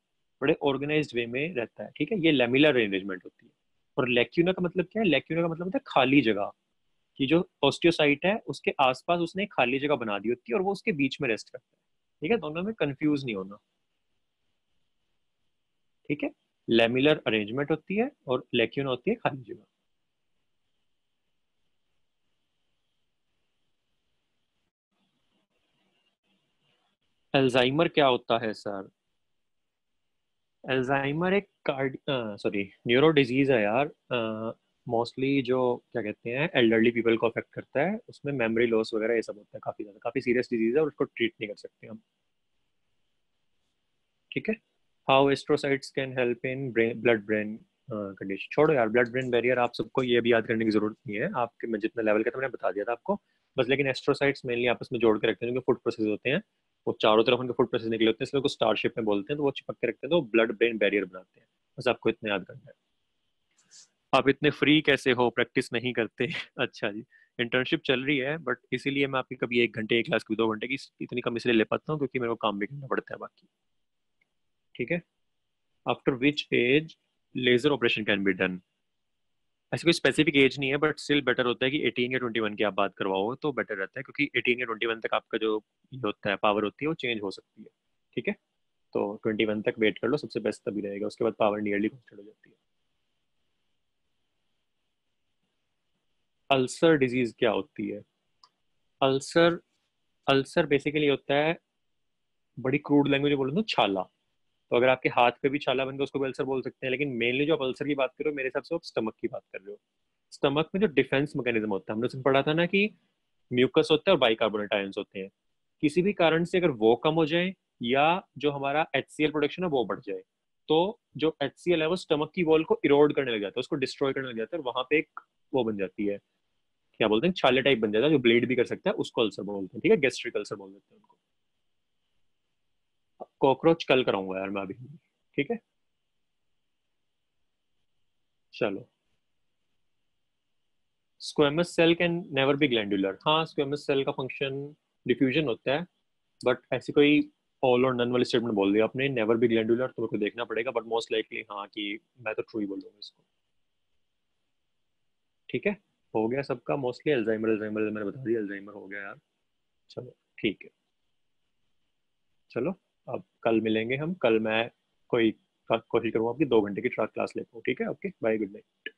बड़े ऑर्गेनाइज्ड वे में रहता है, ठीक है, ये लेमिनर अरेंजमेंट होती है। और लेक्यूना का मतलब क्या है? लेक्यूना का मतलब होता है खाली जगह, कि जो ऑस्टियोसाइट है उसके आसपास उसने एक खाली जगह बना दी होती है और वो उसके बीच में रेस्ट करता है। ठीक है, दोनों में कंफ्यूज नहीं होना। ठीक है, लेमिलर अरेंजमेंट होती है और लेक्यूना होती है खाली जगह। अल्जाइमर क्या होता है सर? अल्जाइमर एक कार्ड सॉरी न्यूरो डिजीज है यार। मोस्टली जो क्या कहते हैं एल्डरली पीपल को अफेक्ट करता है, उसमें मेमोरी लॉस वगैरह ये सब होता है, काफी ज्यादा काफी सीरियस डिजीज है और उसको ट्रीट नहीं कर सकते हम। ठीक है। How astrocytes can help in blood brain condition. छोड़ो यार, ब्लड ब्रेन बैरियर आप सबको ये भी याद करने की जरूरत नहीं है, आपके मैं जितना लेवल का था मैंने बता दिया था आपको। बस लेकिन एस्ट्रोसाइट्स मेनली आपस में जोड़ के रखते हैं, क्योंकि फूड प्रोसेस होते हैं, वो चारों तरफ उनके फूड प्रोसेस निकले होते हैं, इसलिए उसको स्टार शेप में बोलते हैं, तो वो चिपक के रखते हैं तो ब्लड ब्रेन बैरियर बनाते हैं। बस आपको इतना याद करना है। आप इतने फ्री कैसे हो, प्रैक्टिस नहीं करते? अच्छा जी। इंटर्नशिप चल रही है बट इसीलिए मैं आपकी कभी 1 घंटे एक क्लास की 2 घंटे की इतनी कम इसलिए ले पाता हूँ क्योंकि मेरे को काम भी करना पड़ता है बाकी। ठीक है। After which as laser operation can be done. ऐसी कोई स्पेसिफिक एज नहीं है बट स्टिल बेटर होता है कि 18 या 21 की आप बात करवाओ तो बेटर रहता है, क्योंकि 18 या 21 तक आपका जो ये होता है पावर होती है वो चेंज हो सकती है। ठीक है, तो 21 तक वेट कर लो, सबसे बेस्ट तभी रहेगा, उसके बाद पावर नियरली कॉन्स्टेंट हो जाती है। अल्सर डिजीज क्या होती है? अल्सर, अल्सर बेसिकली होता है, बड़ी क्रूड लैंग्वेज में बोलूँ तो छाला। तो अगर आपके हाथ पे भी छाला बन गया उसको भी अल्सर बोल सकते हैं, लेकिन मेनली जो आप अल्सर की बात कर रहे हो मेरे हिसाब से आप स्टमक की बात कर रहे हो। स्टमक में जो डिफेंस मैकेनिज्म होता है, हमने उसमें पढ़ा था ना कि म्यूकस होता है और बाइकार्बोनेट आयंस होते हैं, किसी भी कारण से अगर वो कम हो जाए या जो हमारा HCl प्रोडक्शन है वो बढ़ जाए, तो जो HCl है वो स्टमक की वॉल को इरोड करने लग जाता है, उसको डिस्ट्रॉय करने लग जाता है, और वहां पे एक वो बन जाती है, क्या बोलते हैं, छाले टाइप बन जाता है जो ब्लीड भी कर सकता है, उसको अल्सर बोलते हैं। ठीक है, गैस्ट्रिक अल्सर बोल देते हैं उनको। कॉकरोच कल कराऊंगा यार मैं अभी। ठीक है, चलो। Squamous cell can never be glandular. हाँ, स्क्वेमस सेल का फंक्शन डिफ्यूजन होता है, बट ऐसी कोई ऑल और नन वाली स्टेटमेंट बोल दिया आपने, नेवर बी ग्लैंडुलर, तो मेरे को देखना पड़ेगा, बट मोस्ट लाइकली हाँ कि मैं तो ट्रू ही बोलूंगा इसको। ठीक है, हो गया सबका मोस्टली। अल्जाइमर, अल्जाइमर मैंने बता दिया, अल्जाइमर हो गया यार। चलो ठीक है। चलो, अब कल मिलेंगे हम, कल मैं कोई कोशिश करूंगा आपकी 2 घंटे की ट्रैक क्लास ले पाऊँ। ठीक है, ओके बाय, गुड नाइट।